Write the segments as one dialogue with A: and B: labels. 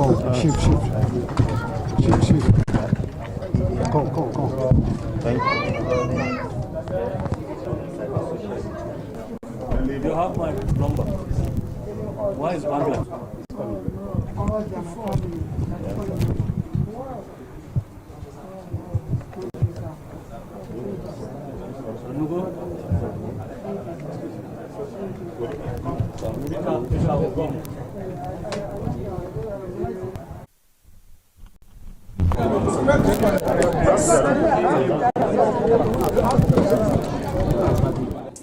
A: Go. Shoot. Go.
B: Thank you. You have my number. Why is one guy?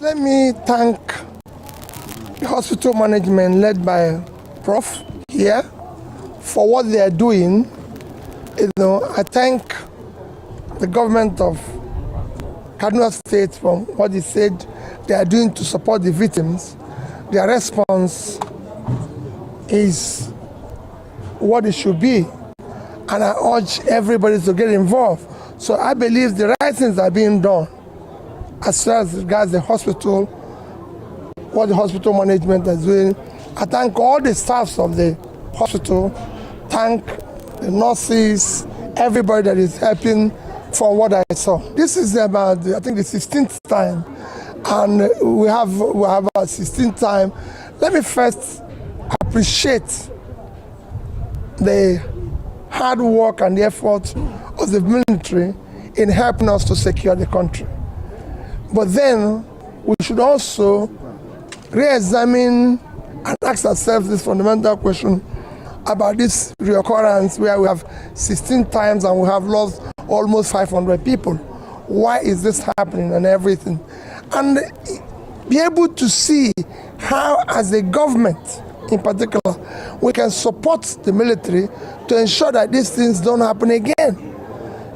C: Let me thank the hospital management led by Prof here for what they are doing. I thank the government of Kaduna State for what he said they are doing to support the victims. Their response is what it should be, and I urge everybody to get involved. So I believe the right things are being done as far as regards the hospital, what the hospital management is doing. I thank all the staffs of the hospital, thank the nurses, everybody that is helping from what I saw. This is about, I think, the 16th time, and we have our 16th time. Let me first appreciate the hard work and the effort of the military in helping us to secure the country. But then we should also re-examine and ask ourselves this fundamental question about this reoccurrence where we have 16 times and we have lost almost 500 people. Why is this happening and everything? And be able to see how, as a government in particular, we can support the military to ensure that these things don't happen again.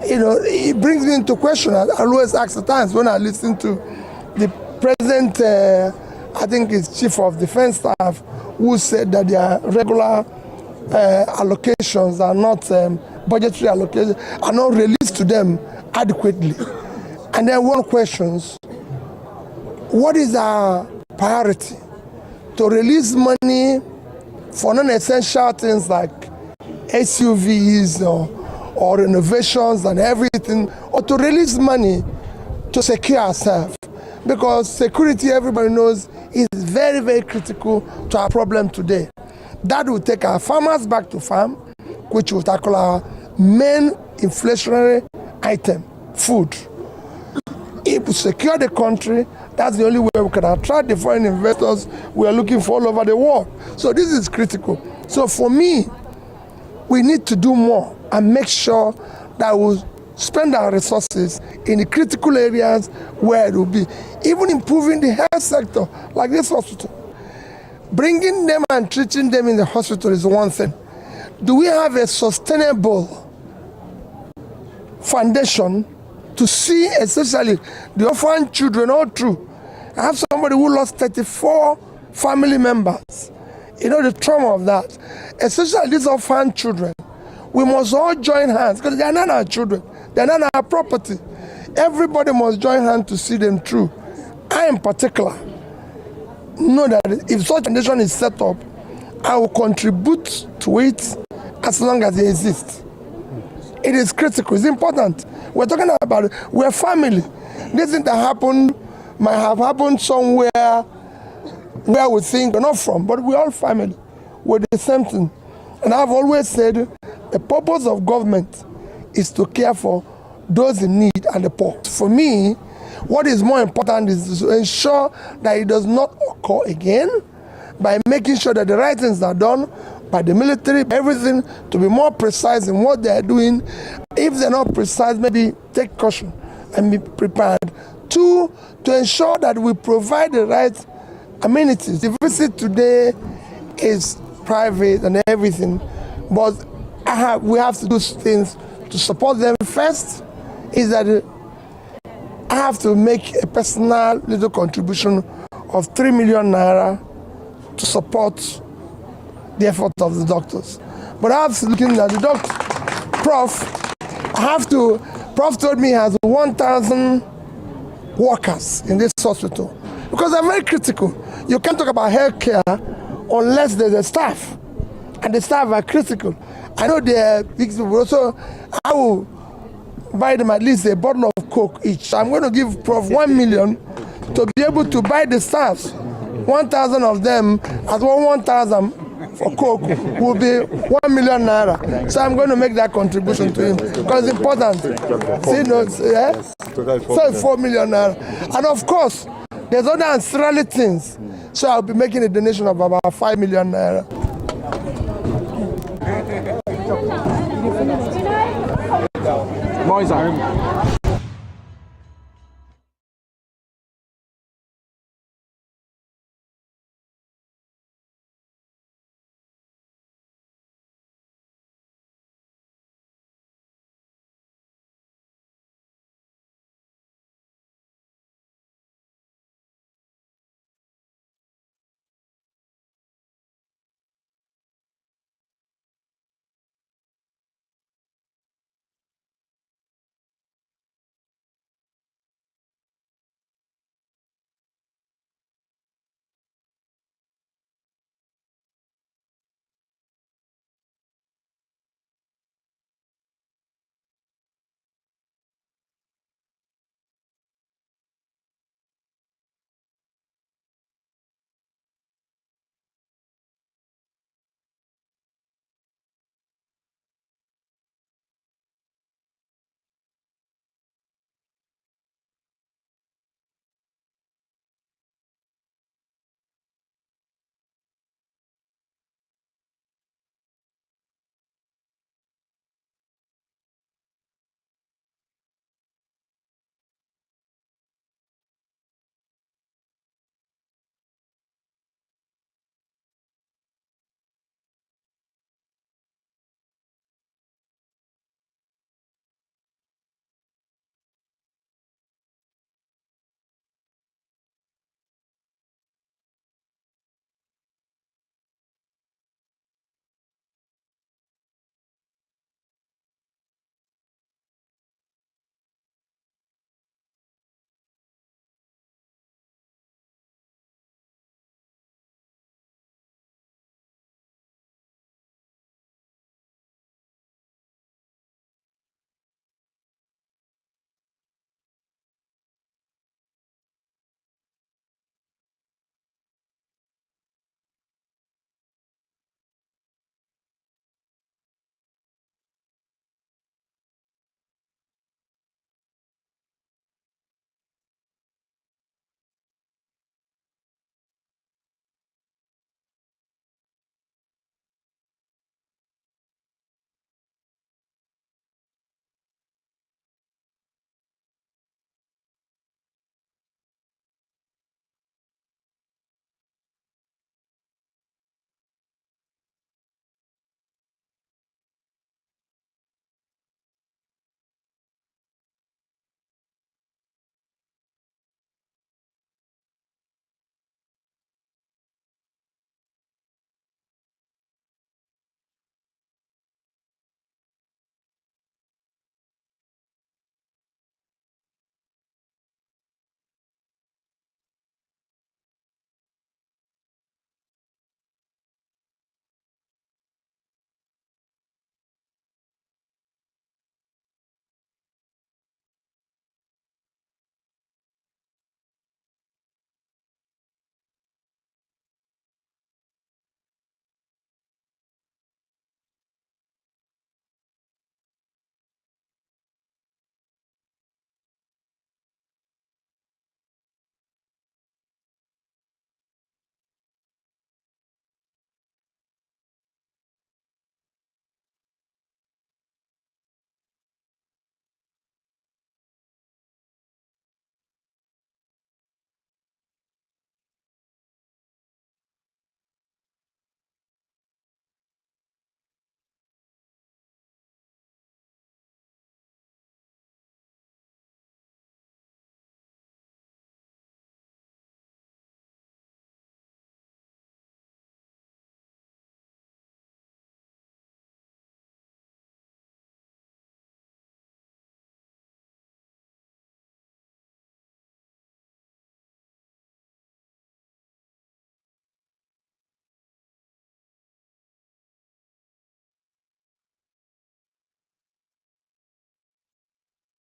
C: It brings me into question. I always ask at times when I listen to the present, I think it's Chief of Defense Staff, who said that their regular allocations are not, budgetary allocations, are not released to them adequately. And then one questions, what is our priority? To release money for non-essential things like SUVs or renovations and everything, or to release money to secure ourselves? Because security, everybody knows, is very, very critical to our problem today. That will take our farmers back to farm, which will tackle our main inflationary item, food. If we secure the country, that's the only way we can attract the foreign investors we are looking for all over the world. So this is critical. So for me, we need to do more and make sure that we spend our resources in the critical areas where it will be. Even improving the health sector, like this hospital. Bringing them and treating them in the hospital is one thing. Do we have a sustainable foundation to see, especially the orphan children all through? I have somebody who lost 34 family members the trauma of that, especially these orphan children. We must all join hands because they are not our children, they are not our property. Everybody must join hands to see them through. I, in particular, know that if such a nation is set up, I will contribute to it as long as it exists. It is critical, it's important. We're talking about it. We're family. This thing that happened might have happened somewhere where we think we're not from, but we're all family. We're the same thing. And I've always said the purpose of government is to care for those in need and the poor. For me, what is more important is to ensure that it does not occur again by making sure that the right things are done by the military, everything to be more precise in what they are doing. If they're not precise, maybe take caution and be prepared. Two, to ensure that we provide the right amenities. The visit today is private and everything, but we have to do things to support them. First is that I have to make a personal little contribution of 3 million naira to support the effort of the doctors. But I have to look at the doctor. Prof told me he has 1,000 workers in this hospital because they're very critical. You can't talk about healthcare unless there's a staff, and the staff are critical. I know they're big people, so I will buy them at least a bottle of Coke each. So I'm going to give Prof 1 million to be able to buy the staffs. 1,000 of them as 1,000 for Coke will be 1 million naira. So I'm going to make that contribution to him because it's important. See, no, yeah? So 4 million naira. And of course, there's other ancillary things. So I'll be making a donation of about 5 million naira.
A: Moisa.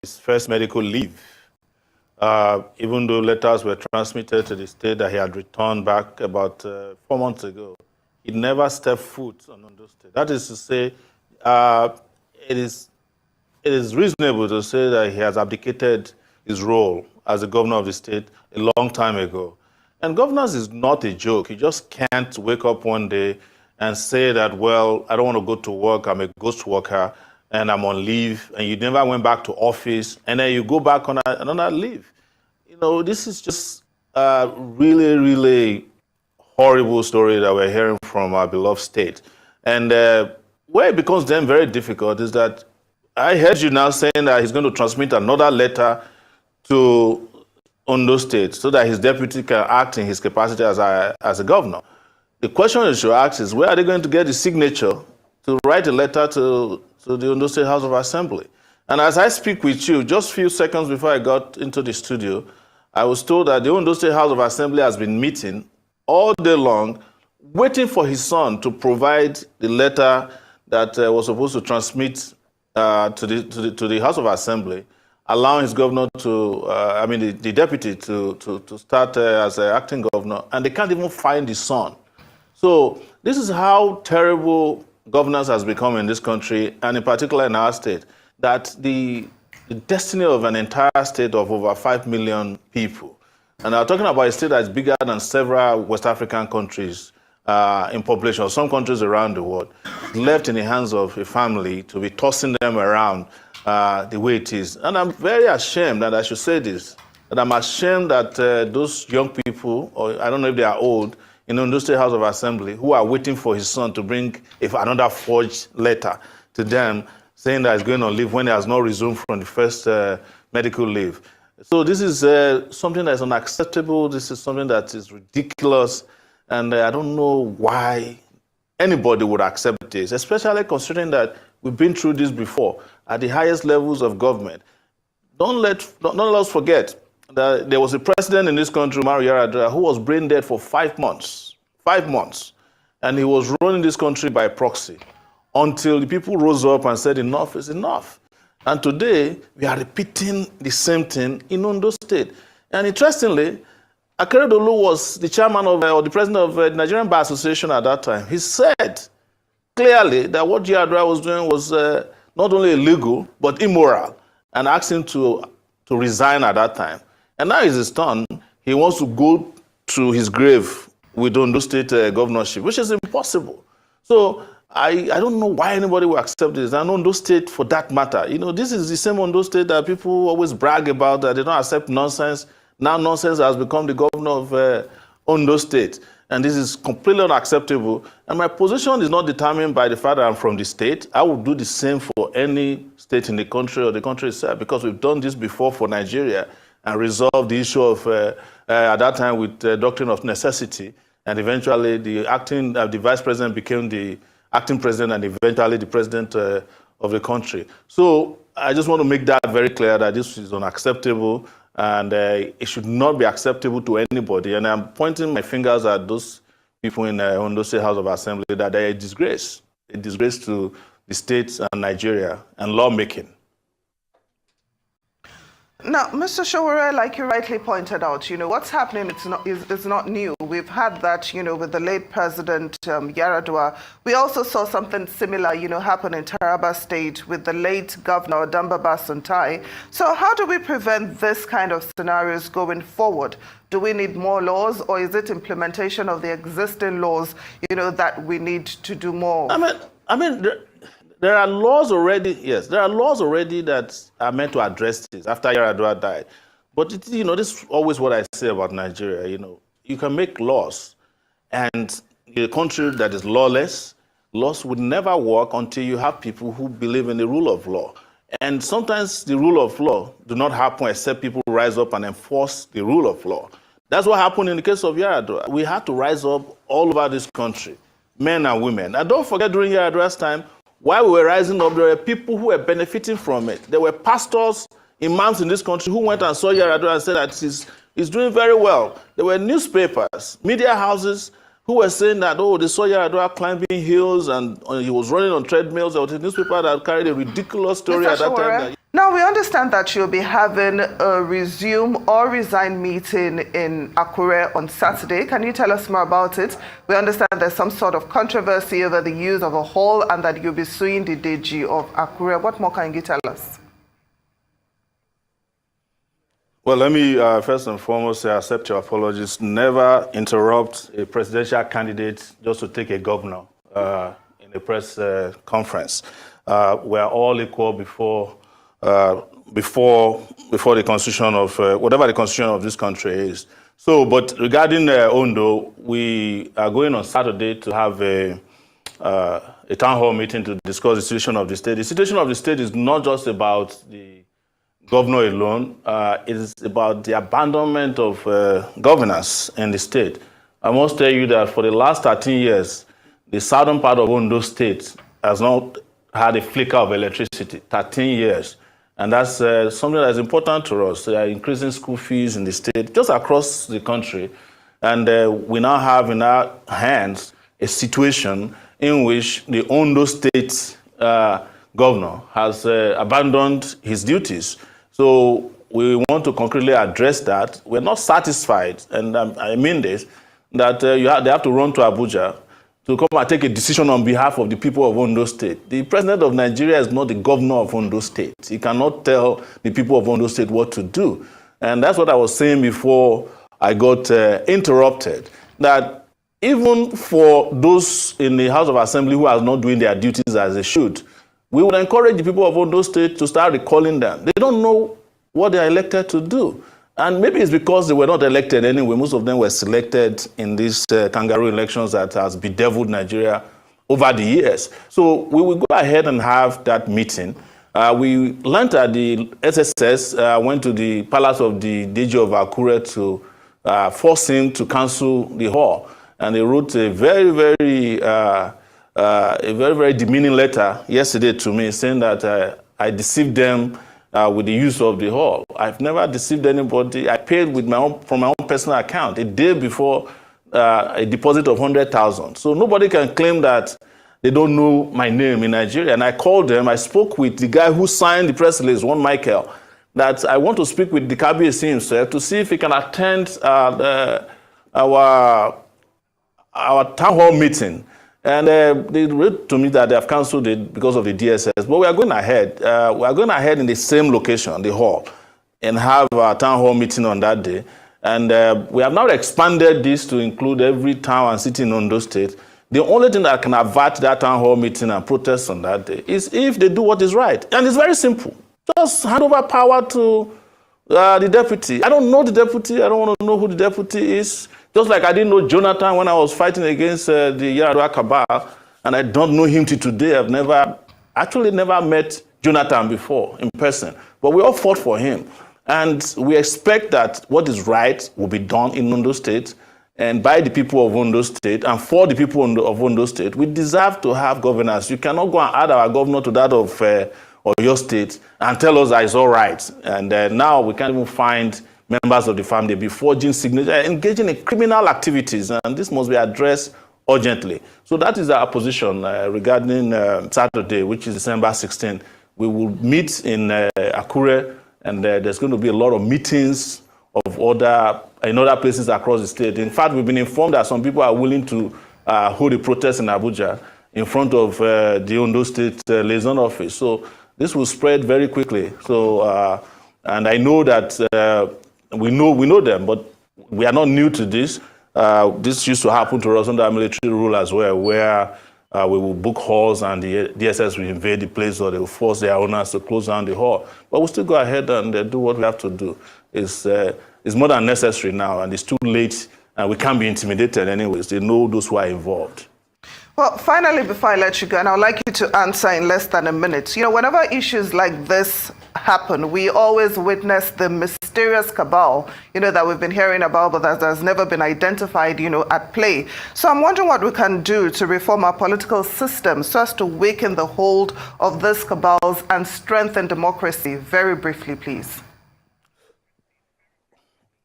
A: his first medical leave. Even though letters were transmitted to the state that he had returned back about 4 months ago, he never stepped foot on Ondo State. That is to say, it is reasonable to say that he has abdicated his role as the governor of the state a long time ago. And governance is not a joke. You just can't wake up one day and say that, well, I don't want to go to work, I'm a ghost worker, and I'm on leave, and you never went back to office, and then you go back on another leave. You know, this is just a really, really horrible story that we're hearing from our beloved state. And where it becomes then very difficult is that I heard you now saying that he's going to transmit another letter to Ondo State so that his deputy can act in his capacity as a governor. The question you should ask is, where are they going to get the signature to write a letter to the Ondo State House of Assembly? And as I speak with you, just a few seconds before I got into the studio, I was told that the Ondo State House of Assembly has been meeting all day long, waiting for his son to provide the letter that was supposed to transmit to the House of Assembly, allowing his governor to, the deputy to start as an acting governor, and they can't even find his son. So this is how terrible governance has become in this country, and in particular in our state, that the destiny of an entire state of over 5 million people, and I'm talking about a state that's bigger than several West African countries in population, or some countries around the world, left in the hands of a family to be tossing them around the way it is. And I'm very ashamed that I should say this, that I'm ashamed that those young people, or I don't know if they are old, in the Ondo State House of Assembly, who are waiting for his son to bring another forged letter to them, saying that he's going on leave when he has not resumed from the first medical leave. So this is something that is unacceptable. This is something that is ridiculous. And I don't know why anybody would accept this, especially considering that we've been through this before at the highest levels of government. Don't let us forget that there was a president in this country, Umaru Yar'Adua, who was brain dead for 5 months. 5 months. And he was running this country by proxy until the people rose up and said enough is enough. And today, we are repeating the same thing in Ondo State. And interestingly, Akeredolu was the chairman of, or the president of the Nigerian Bar Association at that time. He said clearly that what Yar'Adua was doing was not only illegal, but immoral, and asked him to resign at that time. And now it's his turn. He wants to go to his grave with Ondo State governorship, which is impossible. So I don't know why anybody will accept this. And Ondo State, for that matter, you know, this is the same Ondo State that people always brag about, that they don't accept nonsense. Now nonsense has become the governor of Ondo State. And this is completely unacceptable. And my position is not determined by the fact that I'm from the state. I would do the same for any state in the country or the country itself, because we've done this before for Nigeria and resolved the issue of, at that time, with the doctrine of necessity. And eventually the vice president became the acting president, and eventually the president of the country. So I just want to make that very clear, that this is unacceptable, and it should not be acceptable to anybody. And I'm pointing my fingers at those people in Ondo State House of Assembly, that they're a disgrace to the states and Nigeria and lawmaking.
D: Now, Mr. Sowore, like you rightly pointed out, you know, what's happening is not new. We've had that, you know, with the late President Yar'Adua. We also saw something similar, you know, happen in Taraba State with the late Governor Dambaba Suntai. So how do we prevent this kind of scenarios going forward? Do we need more laws, or is it implementation of the existing laws, you know, that we need to do more?
A: I mean, there are laws already, yes, there are laws already that are meant to address this after Yar'Adua died. But, you know, this is always what I say about Nigeria, you know. You can make laws, and in a country that is lawless, laws would never work until you have people who believe in the rule of law. And sometimes the rule of law do not happen except people rise up and enforce the rule of law. That's what happened in the case of Yar'Adua. We had to rise up all over this country, men and women. And don't forget, during Yar'Adua's time, while we were rising up, there were people who were benefiting from it. There were pastors, imams in this country who went and saw Yar'Adua and said that he's doing very well. There were newspapers, media houses who were saying that, oh, they saw Yar'Adua climbing hills and he was running on treadmills. There was a newspaper that carried a ridiculous story at that time.
D: Now we understand that you'll be having a resume or resign meeting in Akure on Saturday. Can you tell us more about it? We understand there's some sort of controversy over the use of a hall and that you'll be suing the DG of Akure. What more can you tell us?
A: Well, let me first and foremost say, accept your apologies. Never interrupt a presidential candidate just to take a governor in a press conference. We're all equal before the constitution of whatever the constitution of this country is. So, but regarding Ondo, we are going on Saturday to have a town hall meeting to discuss the situation of the state. The situation of the state is not just about the governor alone. It is about the abandonment of governance in the state. I must tell you that for the last 13 years, the southern part of Ondo State has not had a flicker of electricity, 13 years. And that's something that's important to us. They are increasing school fees in the state, just across the country. And we now have in our hands a situation in which the Ondo State governor has abandoned his duties. So we want to concretely address that. We're not satisfied, and I mean this, that they have to run to Abuja to come and take a decision on behalf of the people of Ondo State. The president of Nigeria is not the governor of Ondo State. He cannot tell the people of Ondo State what to do. And that's what I was saying before I got interrupted, that even for those in the House of Assembly who are not doing their duties as they should, we would encourage the people of Ondo State to start recalling them. They don't know what they are elected to do. And maybe it's because they were not elected anyway. Most of them were selected in these kangaroo elections that has bedeviled Nigeria over the years. So we will go ahead and have that meeting. We learned at the SSS, went to the palace of the DG of Akure to force him to cancel the hall. And they wrote a very demeaning letter yesterday to me saying that I deceived them with the use of the hall. I've never deceived anybody. I paid with from my own personal account a day before a deposit of 100,000. So nobody can claim that they don't know my name in Nigeria. And I called them. I spoke with the guy who signed the press release, one Michael, that I want to speak with the KBC himself to see if he can attend our town hall meeting. And they wrote to me that they have cancelled it because of the DSS. But we are going ahead. We are going ahead in the same location, the hall, and have a town hall meeting on that day. And we have now expanded this to include every town and city in Ondo State. The only thing that can avert that town hall meeting and protest on that day is if they do what is right. And it's very simple. Just hand over power to the deputy. I don't know the deputy. I don't want to know who the deputy is. Just like I didn't know Jonathan when I was fighting against the Yaradua cabal, and I don't know him till today. I've never met Jonathan before in person, but we all fought for him. And we expect that what is right will be done in Ondo State and by the people of Ondo State and for the people of Ondo State. We deserve to have governance. You cannot go and add our governor to that of your state and tell us that it's all right. And now we can't even find members of the family be forging signatures, engaging in criminal activities, and this must be addressed urgently. So that is our position regarding Saturday, which is December 16th. We will meet in Akure, and there's going to be a lot of meetings in other places across the state. In fact, we've been informed that some people are willing to hold a protest in Abuja in front of the Ondo State liaison office. So this will spread very quickly. So, and I know that we know them, but we are not new to this. This used to happen to us under military rule as well, where we will book halls and the DSS will invade the place, or they will force their owners to close down the hall. But we'll still go ahead and do what we have to do. It's more than necessary now, and it's too late, and we can't be intimidated anyways. They know those who are involved.
D: Well, finally, before I let you go, and I'd like you to answer in less than a minute, whenever issues like this happen, we always witness the mysterious cabal, that we've been hearing about, but that has never been identified, at play. So I'm wondering what we can do to reform our political system so as to weaken the hold of these cabals and strengthen democracy. Very briefly, please.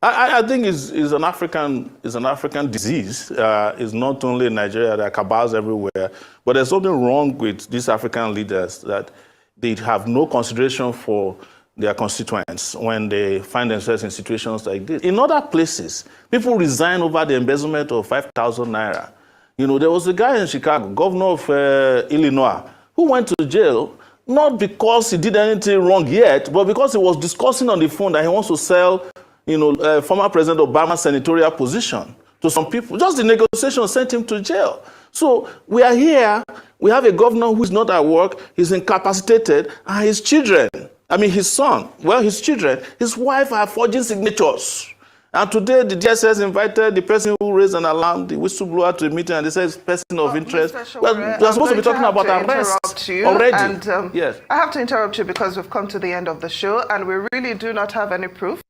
A: I think it's an African disease. It's not only in Nigeria, there are cabals everywhere. But there's something wrong with these African leaders, that they have no consideration for their constituents when they find themselves in situations like this. In other places, people resign over the embezzlement of 5,000 naira. There was a guy in Chicago, governor of Illinois, who went to jail not because he did anything wrong yet, but because he was discussing on the phone that he wants to sell, former President Obama's senatorial position to some people. Just the negotiation sent him to jail. So we are here, we have a governor who is not at work, he's incapacitated, and his children, his son, his children, his wife are forging signatures. And today the DSS invited the person who raised an alarm, the whistleblower, to a meeting, and they said it's person of interest. Well, we're supposed to be talking about arrest already.
D: And
A: yes.
D: I have to interrupt you because we've come to the end of the show, and we really do not have any proof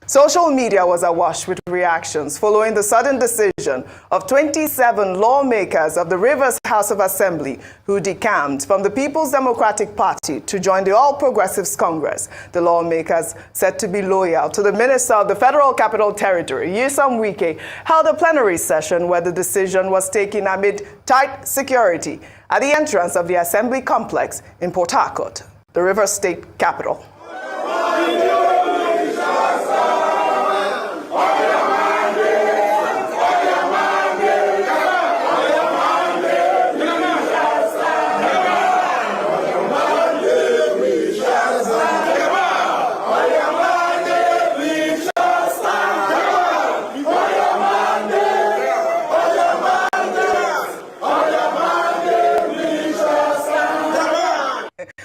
E: Social media was awash with reactions following the sudden decision of 27 lawmakers of the Rivers House of Assembly who decamped from the People's Democratic Party to join the All Progressives Congress. The lawmakers, said to be loyal to the Minister of the Federal Capital Territory, Wike, held a plenary session where the decision was taken amid tight security at the entrance of the Assembly complex in Port Harcourt, the Rivers State capital.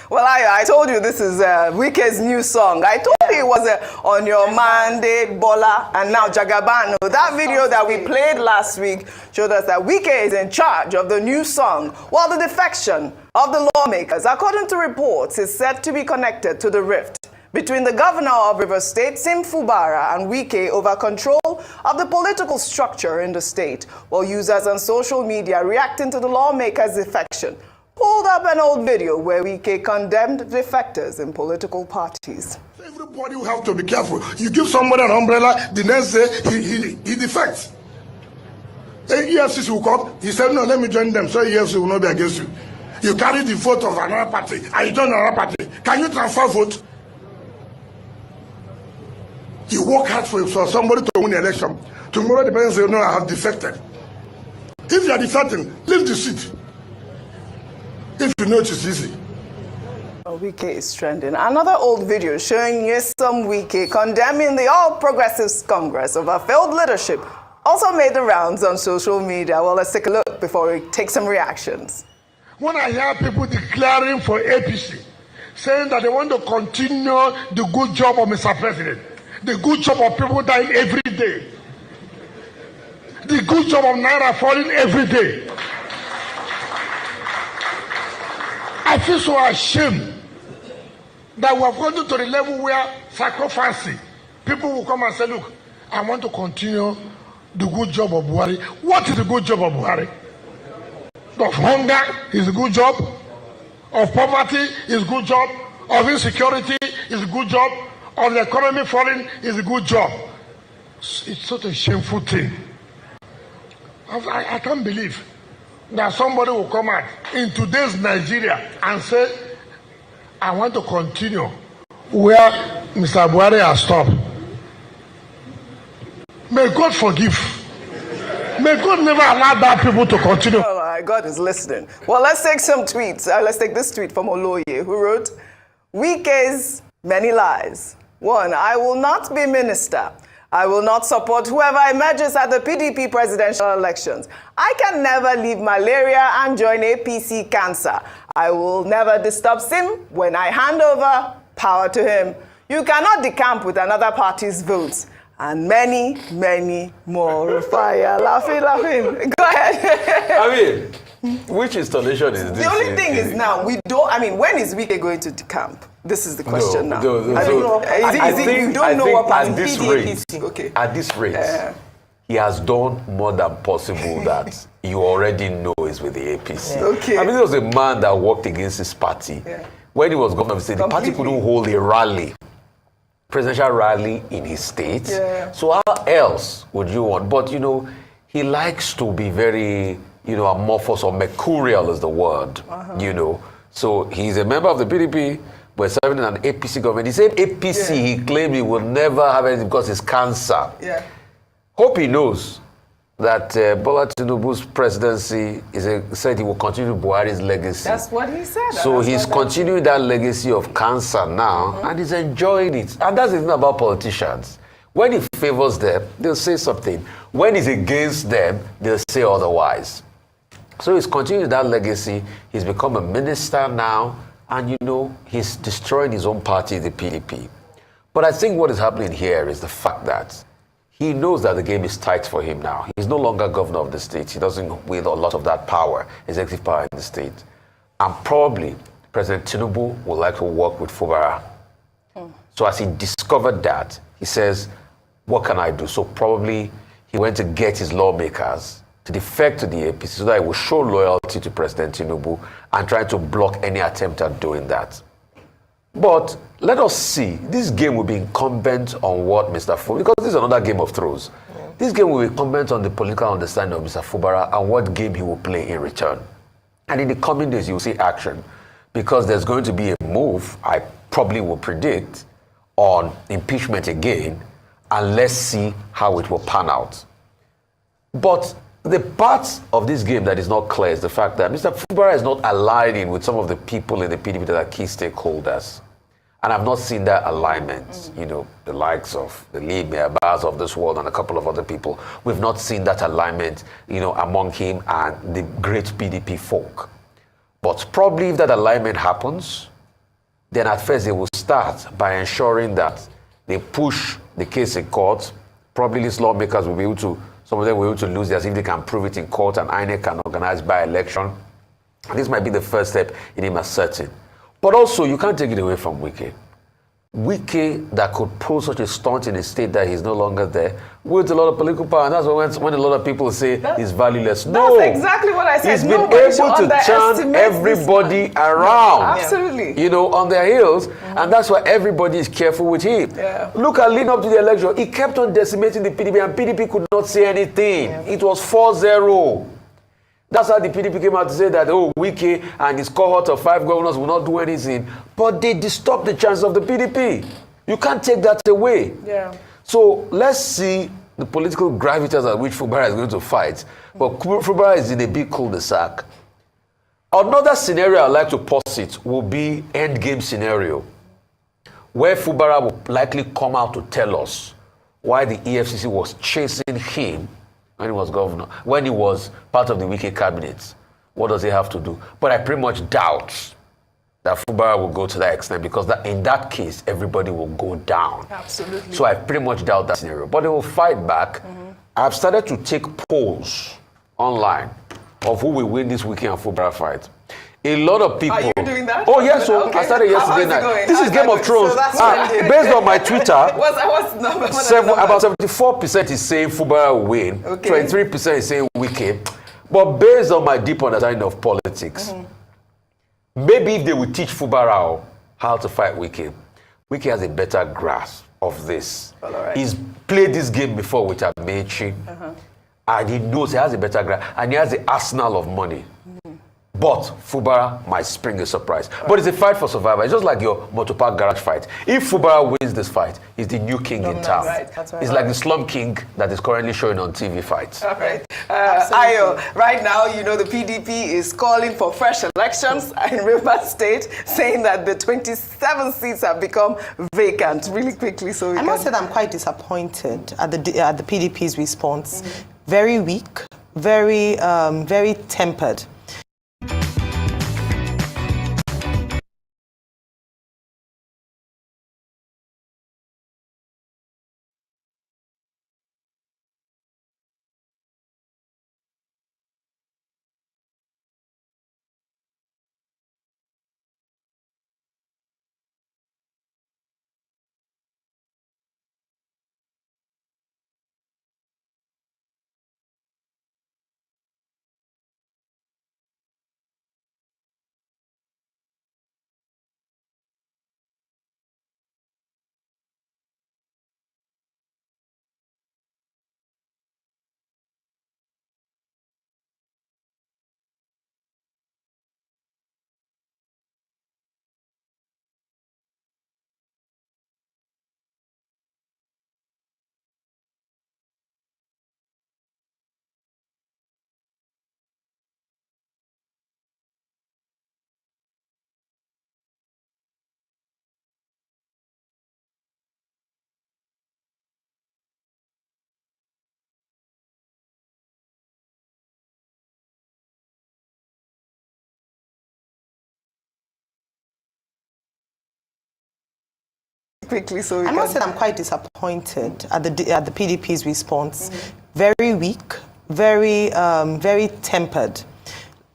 E: Well, I told you this is Wike's new song. I told you it was On Your Monday, Bola, and now Jagabano. That video that we played last week showed us that Wike is in charge of the new song, while the defection of the lawmakers, according to reports, is said to be connected to the rift between the governor of Rivers State, Fubara, and Wike over control of the political structure in the state, while users on social media reacting to the lawmakers' defection pulled up an old video where Wike condemned defectors in political parties.
F: Everybody will have to be careful. You give somebody an umbrella, the next day he defects. EFCC will come, he said, no, let me join them, so EFCC will not be against you. You carry the vote of another party, and you join another party. Can you transfer vote? You work hard for somebody to win the election. Tomorrow the person say, no, I have defected. If you are defecting, leave the seat. If you know it is easy.
E: Wike is trending. Another old video showing Wike condemning the All Progressives Congress over failed leadership also made the rounds on social media. Well, let's take a look before we take some reactions.
F: When I hear people declaring for APC, saying that they want to continue the good job of Mr. President, the good job of people dying every day, the good job of Naira falling every day, I feel so ashamed that we have gotten to the level where sacrificing, people will come and say, look, I want to continue the good job of Buhari. What is the good job of Buhari? Of hunger is a good job. Of poverty is a good job. Of insecurity is a good job. Of the economy falling is a good job. It's such a shameful thing. I can't believe that somebody will come out in today's Nigeria and say, I want to continue where Mr. Buhari has stopped. May God forgive. May God never allow that people to continue.
E: Oh, God is listening. Well, let's take some tweets. Let's take this tweet from Oloye, who wrote, Wike's many lies. 1, I will not be minister. I will not support whoever emerges at the PDP presidential elections. I can never leave malaria and join APC cancer. I will never disturb Sim when I hand over power to him. You cannot decamp with another party's votes. And many, many more fire. Laughing. Go ahead.
B: I mean, which installation is this?
E: The only thing is now, we don't, when is Wike going to decamp? This is the question now. I don't know. You don't know what party PDP. Okay.
G: At this rate, he has done more than possible that you already know is with the APC.
E: Yeah. Okay.
G: I mean, there was a man that worked against his party. Yeah. When he was governor of the state, the party couldn't hold a rally, presidential rally in his state.
E: Yeah.
G: So how else would you want? But, he likes to be very, amorphous or mercurial is the word, So he's a member of the PDP, but serving in an APC government. He said APC, he claimed he would never have anything because it's cancer.
E: Yeah.
G: Hope he knows that Bola Tinubu's presidency said he will continue Buhari's legacy.
E: That's what he said.
G: So he's continuing that legacy of cancer now, and he's enjoying it. And that's the thing about politicians. When he favors them, they'll say something. When he's against them, they'll say otherwise. So he's continuing that legacy. He's become a minister now, and he's destroying his own party, the PDP. But I think what is happening here is the fact that he knows that the game is tight for him now. He's no longer governor of the state. He doesn't wield a lot of that power, executive power in the state. And probably President Tinubu would like to work with Fubara. So as he discovered that, he says, what can I do? So probably he went to get his lawmakers to defect to the APC so that he would show loyalty to President Tinubu and try to block any attempt at doing that. But let us see. This game will be incumbent on what Mr. Fubara, because this is another Game of Thrones. Yeah. This game will be incumbent on the political understanding of Mr. Fubara and what game he will play in return. And in the coming days, you will see action, because there's going to be a move, I probably will predict, on impeachment again, and let's see how it will pan out. But the part of this game that is not clear is the fact that Mr. Fubara is not aligning with some of the people in the PDP that are key stakeholders. And I've not seen that alignment, you know, the likes of the Lee Bars of this world and a couple of other people. We've not seen that alignment, you know, among him and the great PDP folk. But probably if that alignment happens, then at first they will start by ensuring that they push the case in court. Probably these lawmakers will be able to, some of them will be able to lose theirs if they can prove it in court, and INEC can organize by-election. This might be the first step in him asserting. But also, you can't take it away from Wike. Wike, that could pull such a stunt in a state that he's no longer there, with a lot of political power, and that's when a lot of people say he's valueless. No,
E: that's exactly what I said.
G: He's been able to turn everybody around,
E: absolutely,
G: you know, on their heels, and that's why everybody is careful with him.
E: Yeah.
G: Look at leading up to the election, he kept on decimating the PDP, and PDP could not say anything. Yeah. It was 4-0. That's how the PDP came out to say that, oh, Wike and his cohort of 5 governors will not do anything. But they disturbed the chances of the PDP. You can't take that away.
E: Yeah.
G: So let's see the political gravitas at which Fubara is going to fight. But Fubara is in a big cul-de-sac. Another scenario I'd like to posit will be endgame scenario, where Fubara will likely come out to tell us why the EFCC was chasing him when he was governor, when he was part of the Wike cabinet. What does he have to do? But I pretty much doubt that Fubara will go to that extent, because in that case, everybody will go down.
E: Absolutely.
G: So I pretty much doubt that scenario. But they will fight back. I've started to take polls online of who will win this Wike and Fubara fight. A lot of people.
E: Are you doing that?
G: Oh, yes. So
E: okay.
G: I started yesterday night. This is Game of Thrones.
E: So that's
G: based on my Twitter,
E: about
G: 74% is saying Fubara will win.
E: Okay.
G: 23% is saying Wike. But based on my deep understanding of politics, maybe if they would teach Fubara how to fight Wike, Wike has a better grasp of this.
E: Well, all right.
G: He's played this game before with Amechi, and he knows he has a better grasp, and he has the arsenal of money. But Fubara might spring a surprise. But it's a fight for survival. It's just like your motor park garage fight. If Fubara wins this fight, he's the new king in town.
E: That's right.
G: It's like the slum king that is currently showing on TV fights.
E: All right. Ayo, right now, you know, the PDP is calling for fresh elections in Rivers State, saying that the 27 seats have become vacant. Really quickly, so
H: I must say that I'm quite disappointed at the PDP's response. Very weak, very tempered.
E: Quickly, so
H: I must say I'm quite disappointed at the PDP's response. Very weak, very tempered.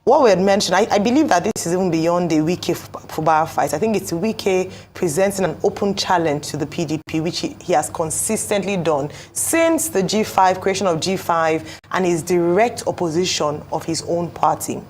H: what we had mentioned, I believe that this is even beyond the Wike Fubara fight. I think it's Wike presenting an open challenge to the PDP, which he has consistently done since the G5, creation of G5, and his direct opposition of his own party.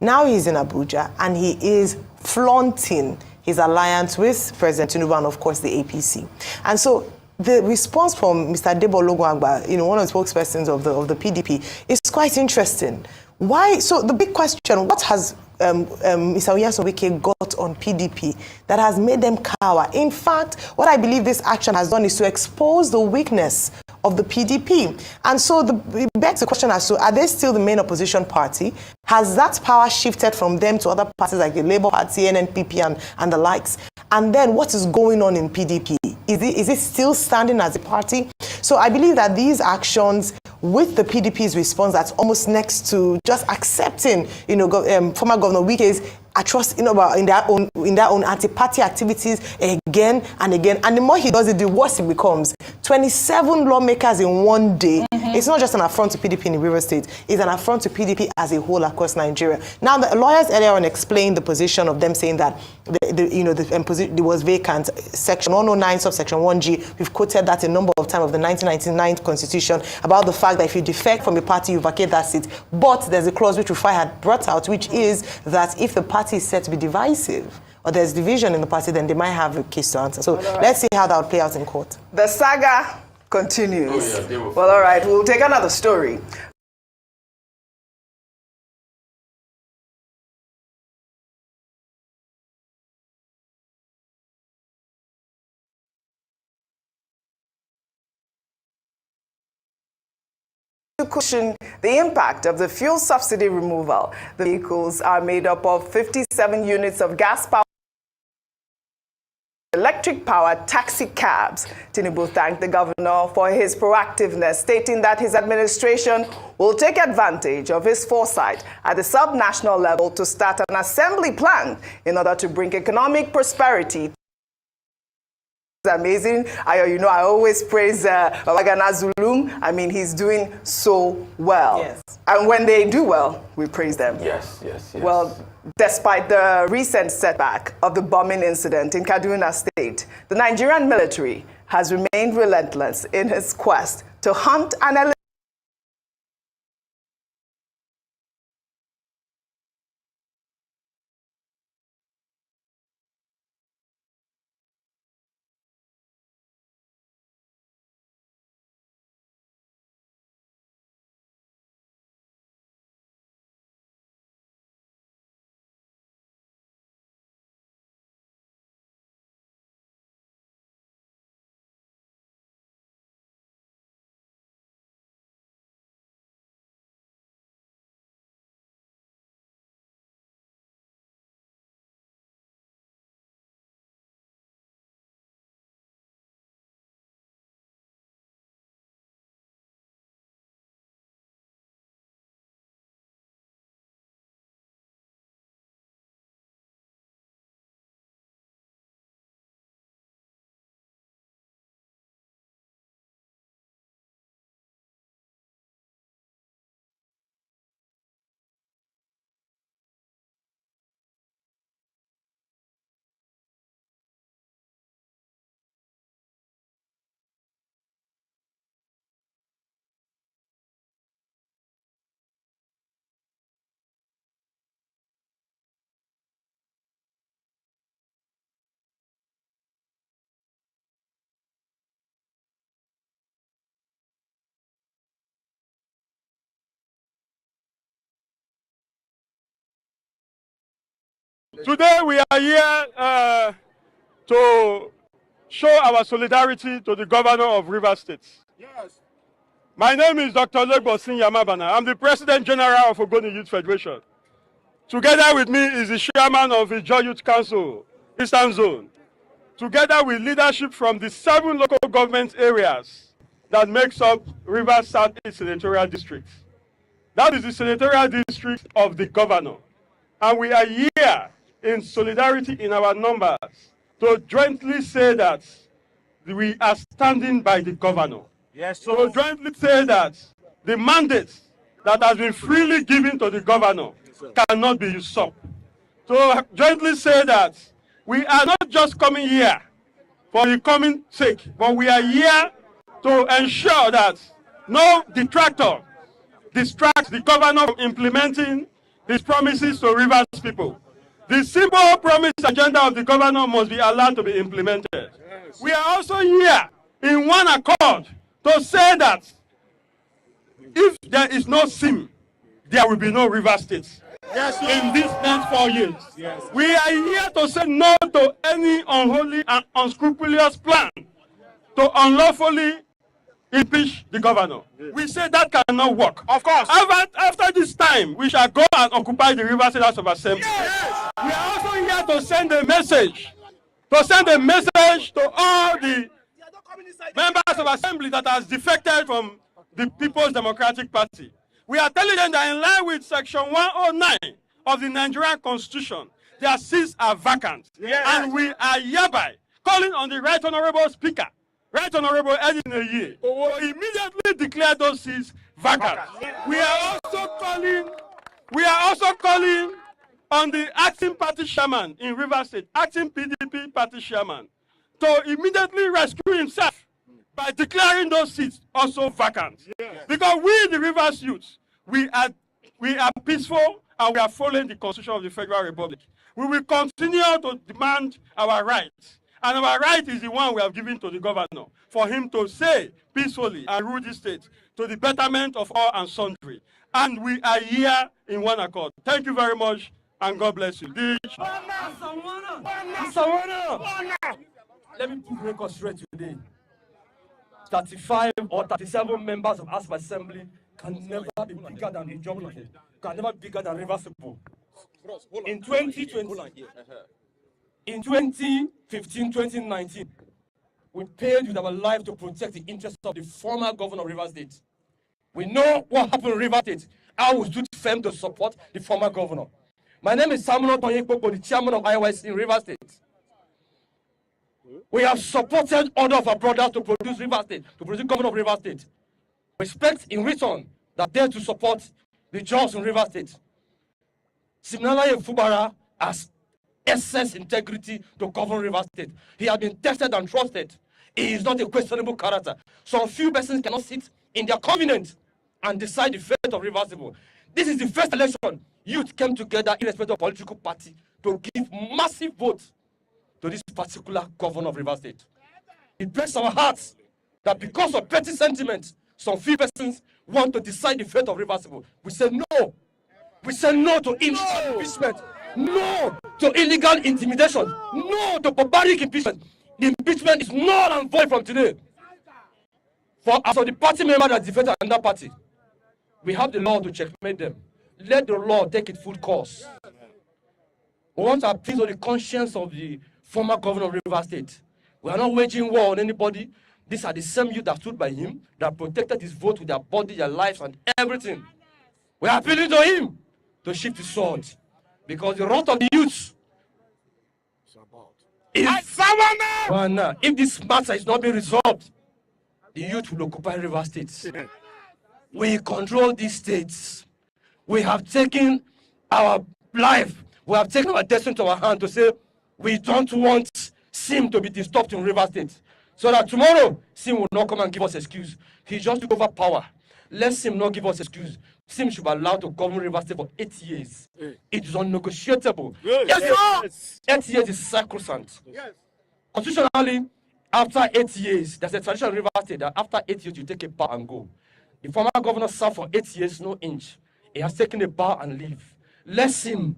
H: Now he's in Abuja, and he is flaunting his alliance with President Tinubu and, of course, the APC. And so the response from Mr. Debo Ologunagba, one of the spokespersons of the PDP, is quite interesting. Why? So the big question, what has Mr. Onyeson Wike got on PDP that has made them cower? In fact, what I believe this action has done is to expose the weakness of the PDP. And so it begs the question as to, are they still the main opposition party? Has that power shifted from them to other parties like the Labour Party, NNPP, and the likes? And then what is going on in PDP? Is it still standing as a party? So I believe that these actions, with the PDP's response that's almost next to just accepting, former Governor Wike's atrocity, in their own anti-party activities again and again. And the more he does it, the worse it becomes. 27 lawmakers in one day. It's not just an affront to PDP in the River State. It's an affront to PDP as a whole across Nigeria. Now, the lawyers earlier on explained the position of them, saying that it was vacant. Section 109, subsection 1G. We've quoted that a number of times of the 1999 Constitution about the fact that if you defect from a party, you vacate that seat. But there's a clause which Rufai had brought out, which is that if the party is said to be divisive, or there's division in the party, then they might have a case to answer. So let's see how that would play out in court.
E: The saga continues.
G: Oh, yeah,
E: well, all right, we'll take another story. To cushion the impact of the fuel subsidy removal, the vehicles are made up of 57 units of gas power, electric-powered taxi cabs. Tinubu thanked the governor for his proactiveness, stating that his administration will take advantage of his foresight at the sub-national level to start an assembly plan in order to bring economic prosperity. Amazing. I always praise Babagana Zulum. I mean, he's doing so well.
H: Yes.
E: And when they do well, we praise them.
G: Yes.
E: Well, despite the recent setback of the bombing incident in Kaduna State, the Nigerian military has remained relentless in its quest to hunt and eliminate
I: Today we are here to show our solidarity to the governor of River State. Yes. My name is Dr. Legbosin Yamabana. I'm the President General of Ogoni Youth Federation. Together with me is the chairman of the Joy Youth Council, Eastern Zone. Together with leadership from the 7 local government areas that makes up River Southeast Senatorial District. That is the senatorial district of the governor. And we are here in solidarity in our numbers to jointly say that we are standing by the governor. Yes. So jointly say that the mandate that has been freely given to the governor cannot be usurped. To jointly say that we are not just coming here for the coming sake, but we are here to ensure that no detractor distracts the governor from implementing his promises to Rivers people. The simple promise agenda of the governor must be allowed to be implemented. Yes. We are also here in one accord to say that if there is no SIM, there will be no Rivers State. Yes, in these next 4 years. Yes. We are here to say no to any unholy and unscrupulous plan to unlawfully impeach the governor. Yes. We say that cannot work. Of course. After this time, we shall go and occupy the Rivers State House of Assembly. Yes. We are also here to send a message. To all the members of Assembly that has defected from the People's Democratic Party. We are telling them that in line with Section 109 of the Nigerian Constitution, their seats are vacant. Yes. And we are hereby calling on the Right Honorable Speaker, Right Honorable Eddie Neye, to immediately declare those seats vacant. We are also calling on the acting party chairman in Rivers State, acting PDP party chairman, to immediately rescue himself by declaring those seats also vacant. Yes. Because we, the Rivers youths, we are peaceful and we are following the Constitution of the Federal Republic. We will continue to demand our rights. And our right is the one we have given to the governor, for him to say peacefully and rule the state to the betterment of all and sundry. And we are here in one accord. Thank you very much, and God bless you.
B: Let me put record straight today. 35 or 37 members of House of Assembly can never be bigger than the governor, can never be bigger than Rivers people. In 2020, in 2015, 2019, we paid with our life to protect the interests of the former governor of Rivers State. We know what happened in Rivers State. I was stood firm to support the former governor. My name is Samuel Tonyekpoko, the chairman of IYC in Rivers State. We have supported all of our brothers to produce Rivers State, to produce governor of Rivers State. We expect in return that they to support the jobs in Rivers State. Similarly, Fubara has excess integrity to govern Rivers State. He has been tested and trusted. He is not a questionable character. Some few persons cannot sit in their covenant and decide the fate of Rivers people. This is the first election youth came together irrespective of political party to give massive votes to this particular governor of Rivers State. It breaks our hearts that because of petty sentiments, some few persons want to decide the fate of Rivers people. We say no. We say no to illegal impeachment. No to illegal intimidation. No to barbaric impeachment. The impeachment is null and void from today. For as of the party member that defended another party, we have the law to checkmate them. Let the law take its full course. We want to appeal to the conscience of the former governor of Rivers State. We are not waging war on anybody. These are the same youth that stood by him, that protected his vote with their body, their lives, and everything. We are appealing to him to shift the sword. Because the wrath of the youth is if this matter is not being resolved, the youth will occupy Rivers State. We control these states. We have taken our life, we have taken our destiny to our hand to say we don't want SIM to be disturbed in Rivers State. So that tomorrow, SIM will not come and give us excuse. He just took over power. Let SIM not give us excuse. SIM should be allowed to govern Rivers State for 8 years. It is unnegotiable. Yes. 8 years is sacrosanct. Yes. Constitutionally, after 8 years, there's a tradition in Rivers State that after 8 years, you take a bow and go. The former governor served for 8 years, no inch. He has taken a bow and leave. Let SIM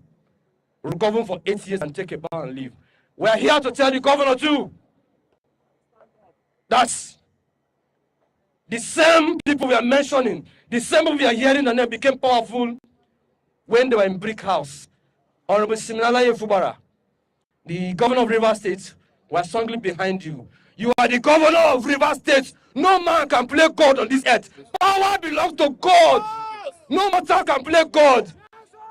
B: govern for 8 years and take a bow and leave. We are here to tell the governor too that the same people we are mentioning, the same people we are hearing and they became powerful when they were in Brick House. Honorable Siminalayi Fubara, the governor of Rivers State, was strongly behind you. You are the governor of Rivers State. No man can play God on this earth. Power belongs to God. No man can play God.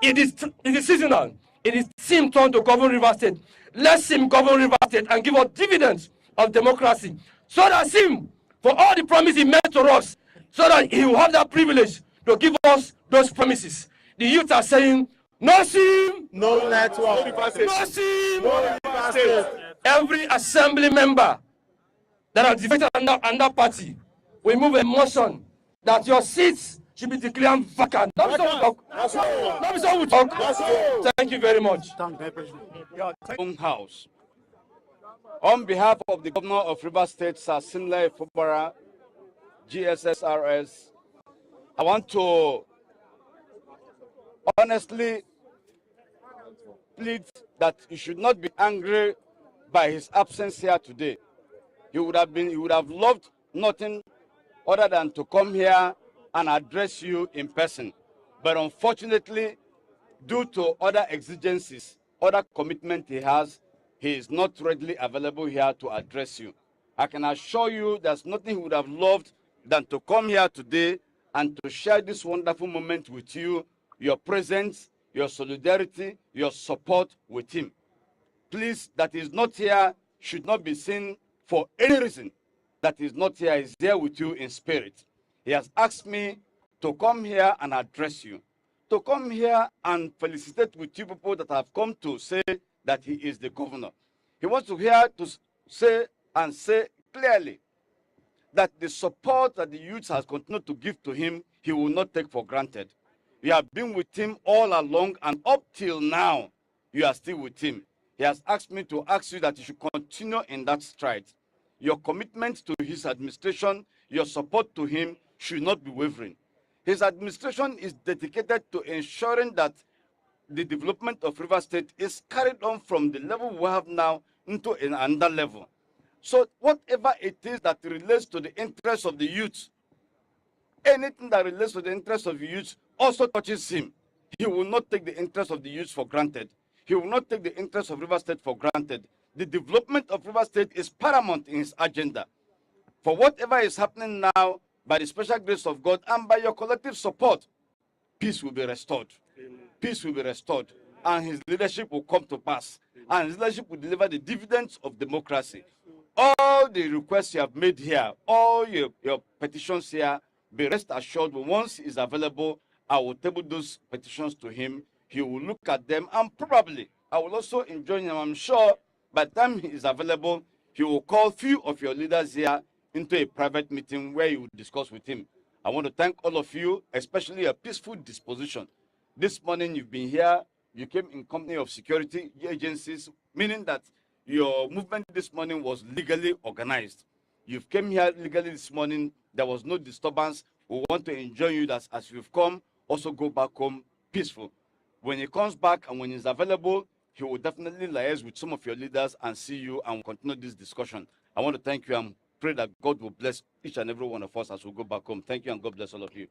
B: It is seasonal. It is SIM turn to govern Rivers State. Let SIM govern Rivers State and give us dividends of democracy. So that SIM, for all the promises he made to us, so that he will have that privilege to give us those promises. The youth are saying, No SIM,
A: No network.
B: no SIM.
A: No Rivers State.
B: Every assembly member that are defected under party, we move a motion that your seats should be declared vacant. Not so we talk. Not so we talk. Thank you very much.
J: Own house. On behalf of the Governor of Rivers State, Sir Simle Fubara, GSSRS, I want to honestly plead that you should not be angry by his absence here today. He would have loved nothing other than to come here and address you in person. But unfortunately, due to other exigencies, other commitment he has, he is not readily available here to address you. I can assure you there's nothing he would have loved than to come here today and to share this wonderful moment with you, your presence, your solidarity, your support with him. Please, that is not here should not be seen for any reason. That is not here, is there with you in spirit. He has asked me to come here and address you, to come here and felicitate with you people that have come to say that he is the governor. He wants to hear to say clearly that the support that the youth has continued to give to him, he will not take for granted. You have been with him all along, and up till now, you are still with him. He has asked me to ask you that you should continue in that stride. Your commitment to his administration, your support to him should not be wavering. His administration is dedicated to ensuring that the development of Rivers State is carried on from the level we have now into another level. So whatever it is that relates to the interests of the youth, anything that relates to the interests of the youth also touches him. He will not take the interests of the youth for granted. He will not take the interests of Rivers State for granted. The development of Rivers State is paramount in his agenda. For whatever is happening now, by the special grace of God and by your collective support, peace will be restored. Peace will be restored, and his leadership will come to pass, and his leadership will deliver the dividends of democracy. All the requests you have made here, all your petitions here, be rest assured, once he is available, I will table those petitions to him. He will look at them, and probably I will also enjoin him. I'm sure by the time he is available, he will call few of your leaders here into a private meeting where you will discuss with him. I want to thank all of you, especially a peaceful disposition. This morning you've been here, you came in company of security agencies, meaning that your movement this morning was legally organized. You've came here legally this morning, there was no disturbance. We want to enjoy you that as you've come, also go back home peaceful. When he comes back and when he's available, he will definitely liaise with some of your leaders and see you and continue this discussion. I want to thank you and pray that God will bless each and every one of us as we go back home. Thank you and God bless all of you.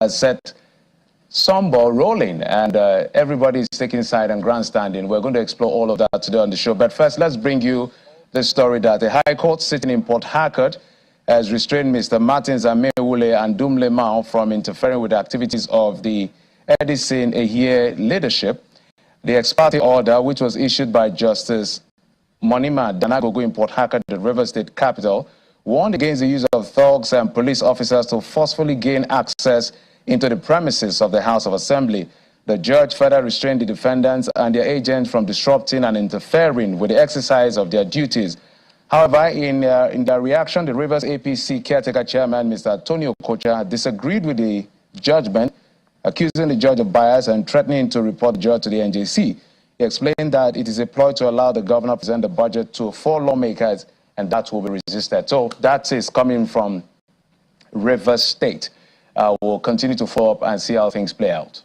K: has set some ball rolling, and everybody is taking side and grandstanding. We're going to explore all of that today on the show. But first, let's bring you the story that the High Court sitting in Port Harcourt has restrained Mr. Martins Amewule and Dumle Mao from interfering with the activities of the Edison Ehie leadership. The ex-parte order, which was issued by Justice Monima Danagogo in Port Harcourt, the River State capital, warned against the use of thugs and police officers to forcefully gain access into the premises of the House of Assembly. The judge further restrained the defendants and their agents from disrupting and interfering with the exercise of their duties. However, in their reaction, the Rivers APC caretaker chairman, Mr. Antonio Kocha, disagreed with the judgment, accusing the judge of bias and threatening to report the judge to the NJC. He explained that it is a ploy to allow the governor to present the budget to 4 lawmakers, and that will be resisted. So that is coming from Rivers State. We'll continue to follow up and see how things play out.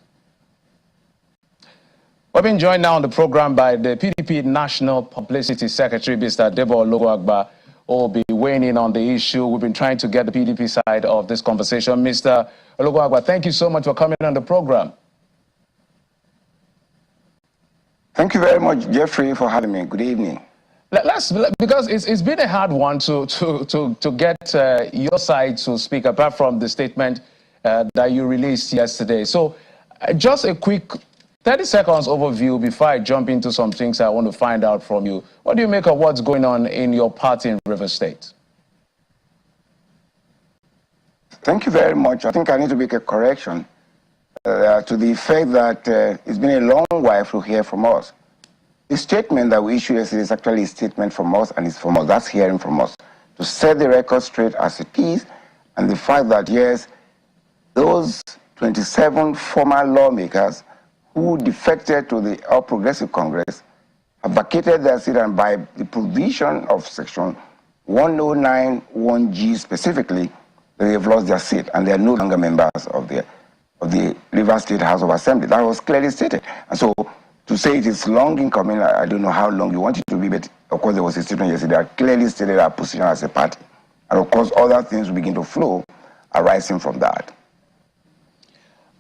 K: We've been joined now on the program by the PDP National Publicity Secretary, Mr. Debo Ologunagba, who will be weighing in on the issue. We've been trying to get the PDP side of this conversation. Mr. Ologunagba, thank you so much for coming on the program.
L: Thank you very much, Jeffrey, for having me. Good evening.
K: Because it's been a hard one to get your side to speak, apart from the statement that you released yesterday. So just a quick 30 seconds overview before I jump into some things I want to find out from you. What do you make of what's going on in your party in River State?
L: Thank you very much. I think I need to make a correction to the effect that it's been a long while to hear from us. The statement that we issued yesterday is actually a statement from us, and it's from us. That's hearing from us. To set the record straight as it is, and the fact that, yes, those 27 former lawmakers who defected to the All Progressive Congress have vacated their seat, and by the provision of Section 1091G specifically, they have lost their seat, and they are no longer members of the Rivers State House of Assembly. That was clearly stated. And so to say it is long in coming, I don't know how long you want it to be, but of course there was a statement yesterday that clearly stated our position as a party. And of course other things will begin to flow arising from that.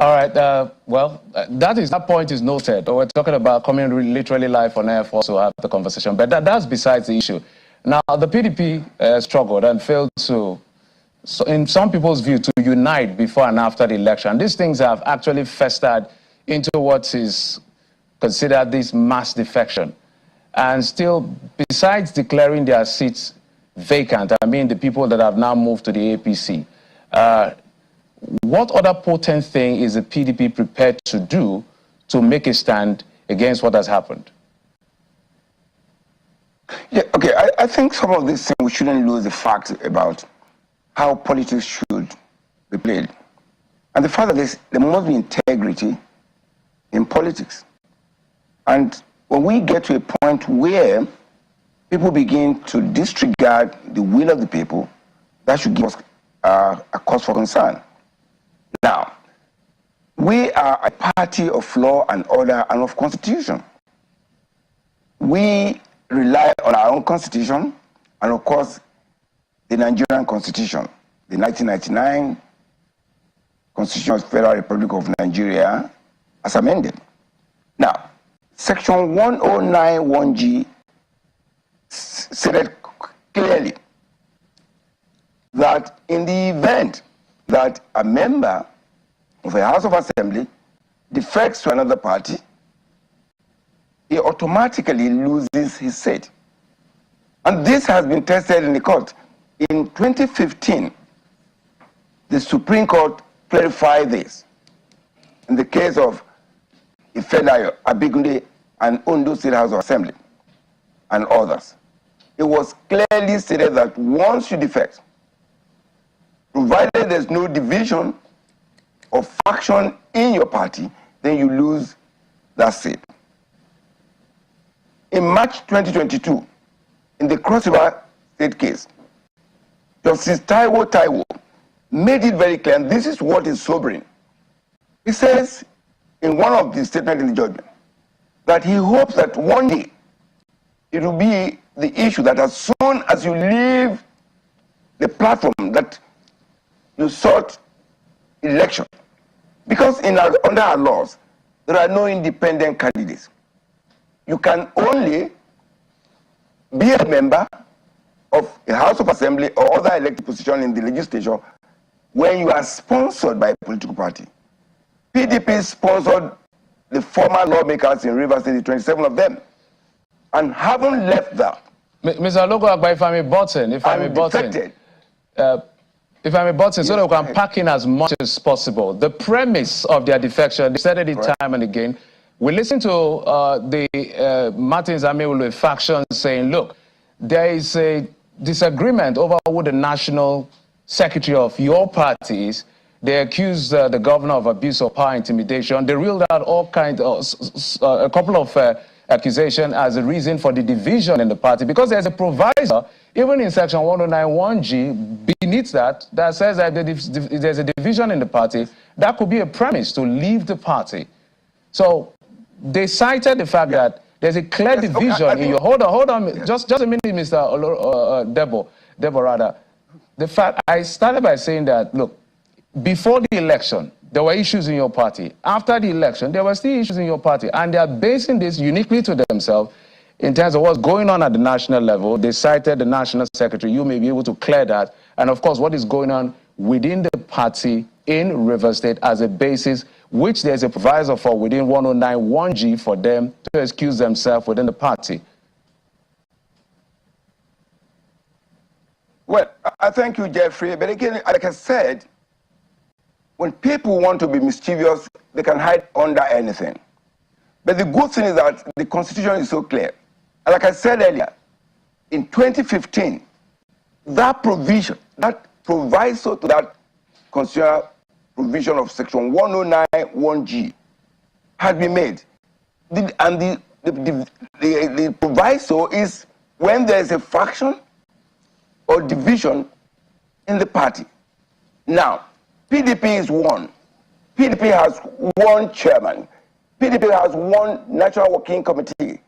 K: All right, that point is noted. We're talking about coming literally live on air for us to have the conversation, but that's besides the issue. Now, the PDP struggled and failed to, in some people's view, to unite before and after the election. These things have actually festered into what is considered this mass defection. And still, besides declaring their seats vacant, I mean the people that have now moved to the APC, what other potent thing is the PDP prepared to do to make a stand against what has happened?
L: Yeah, okay, I think some of these things, we shouldn't lose the fact about how politics should be played. And the fact that there must be integrity in politics. And when we get to a point where people begin to disregard the will of the people, that should give us a cause for concern. Now, we are a party of law and order and of constitution. We rely on our own constitution and, of course, the Nigerian constitution, the 1999 Constitution of the Federal Republic of Nigeria, as amended. Now, Section 1091G stated clearly that in the event that a member of a House of Assembly defects to another party, he automatically loses his seat. And this has been tested in the court. In 2015, the Supreme Court clarified this. In the case of Ifedayo, Abigunde, and Ondo State House of Assembly, and others, it was clearly stated that once you defect, provided there's no division or faction in your party, then you lose that seat. In March 2022, in the Cross River State case, Justice Taiwo made it very clear, and this is what is sobering. He says in one of the statements in the judgment that he hopes that one day it will be the issue that as soon as you leave the platform that you sought election, Because under our laws, there are no independent candidates. You can only be a member of a House of Assembly or other elected position in the legislature when you are sponsored by a political party. PDP sponsored the former lawmakers in Rivers State, 27 of them, and haven't left that.
K: Mr. Logo, if I may button, so that we can pack in as much as possible. The premise of their defection, they said it time and again. We listened to the Martins Amewulu faction saying, look, there is a disagreement over who the national secretary of your party is. They accused the governor of abuse of power, intimidation. They reeled out all kinds of, a couple of accusations as a reason for the division in the party, because there's a proviso, even in section 1091G, beneath that says that there's a division in the party. That could be a premise to leave the party. So they cited the fact that there's a clear division in your... Hold on, just a minute, Mr. Deborah. The fact, I started by saying that, look, before the election, there were issues in your party. After the election, there were still issues in your party. And they are basing this uniquely to themselves in terms of what's going on at the national level. They cited the national secretary. You may be able to clear that. And of course, what is going on within the party in Rivers State as a basis, which there's a proviso for within 1091G for them to excuse themselves within the party.
L: Well, I thank you, Jeffrey. But again, like I said, when people want to be mischievous, they can hide under anything. But the good thing is that the Constitution is so clear. And like I said earlier, in 2015, that provision, that proviso to that constitutional provision of section 1091G had been made. And the proviso is when there is a faction or division in the party. Now, PDP is one. PDP has one chairman. PDP has one national working committee.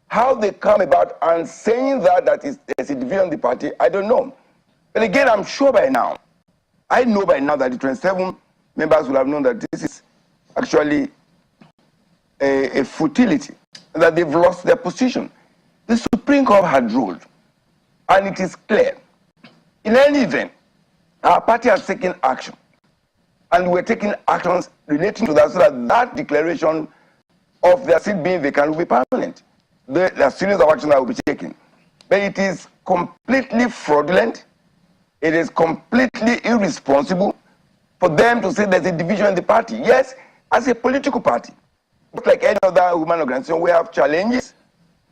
L: How they come about and saying that there's a division in the party, I don't know. But again, I'm sure by now, I know by now that the 27 members will have known that this is actually a futility, that they've lost their position. The Supreme Court had ruled, and it is clear. In any event, our party has taken action. And we're taking actions relating to that so that that declaration of their seat being vacant will be permanent. There are series of actions that will be taken. But it is completely fraudulent. It is completely irresponsible for them to say there's a division in the party. Yes, as a political party, just like any other human organization, we have challenges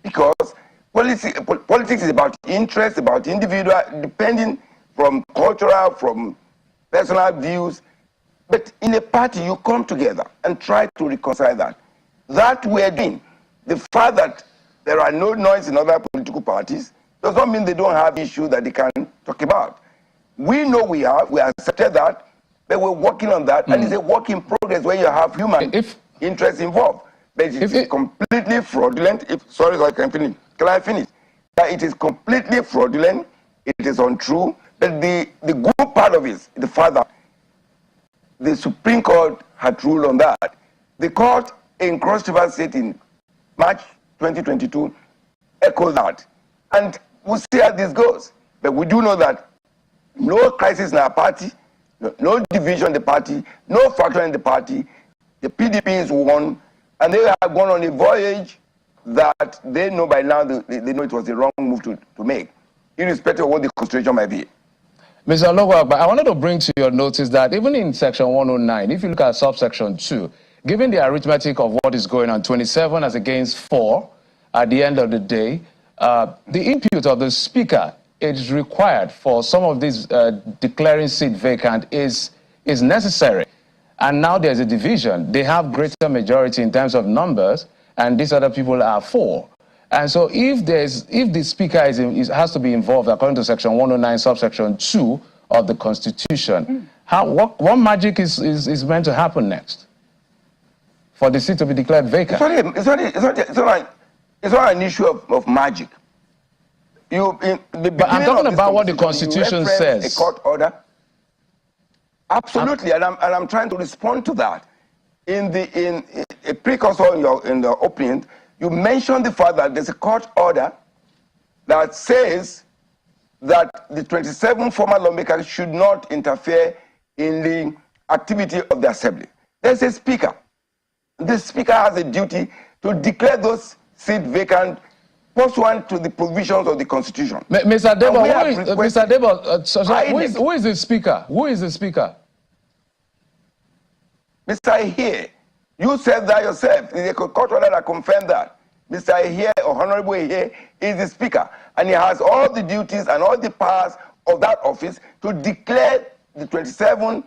L: because politics is about interest, about individual, depending from cultural, from personal views. But in a party, you come together and try to reconcile that. That we're doing. The fact that there are no noise in other political parties does not mean they don't have issues that they can talk about. We know we accepted that, but we're working on that, and it's a work in progress where you have human interests involved. But it's completely fraudulent. Sorry, I can finish. Can I finish? That it is completely fraudulent. It is untrue. But the good part of it is the fact that the Supreme Court had ruled on that. The court in Cross River State in March 2022 echoed that. And we'll see how this goes. But we do know that no crisis in our party, no division in the party, no faction in the party. The PDP is one, and they have gone on a voyage that they know by now, they know it was the wrong move to make, irrespective of what the constitution might be.
K: Mr. Logo, I wanted to bring to your notice that even in section 109, if you look at subsection 2, given the arithmetic of what is going on, 27 as against 4, at the end of the day, the input of the speaker is required for some of these declaring seat vacant is necessary. And now there's a division. They have greater majority in terms of numbers, and these other people are 4. And so if the speaker has to be involved according to section 109 subsection 2 of the Constitution, what magic is meant to happen next for the seat to be declared vacant?
L: It's not an issue of magic. But
K: I'm talking about what the Constitution says.
L: A court order. Absolutely, and I'm trying to respond to that. in a precursor in the opening, you mentioned the fact that there's a court order that says that the 27 former lawmakers should not interfere in the activity of the assembly. There's a speaker. The speaker has a duty to declare those seats vacant pursuant to the provisions of the Constitution.
K: Mr. Debo, who is the speaker? Who is the speaker?
L: Mr. Here, you said that yourself. There's a court order that confirmed that. Mr. Here, or Honorable Here, is the speaker, and he has all the duties and all the powers of that office to declare the 27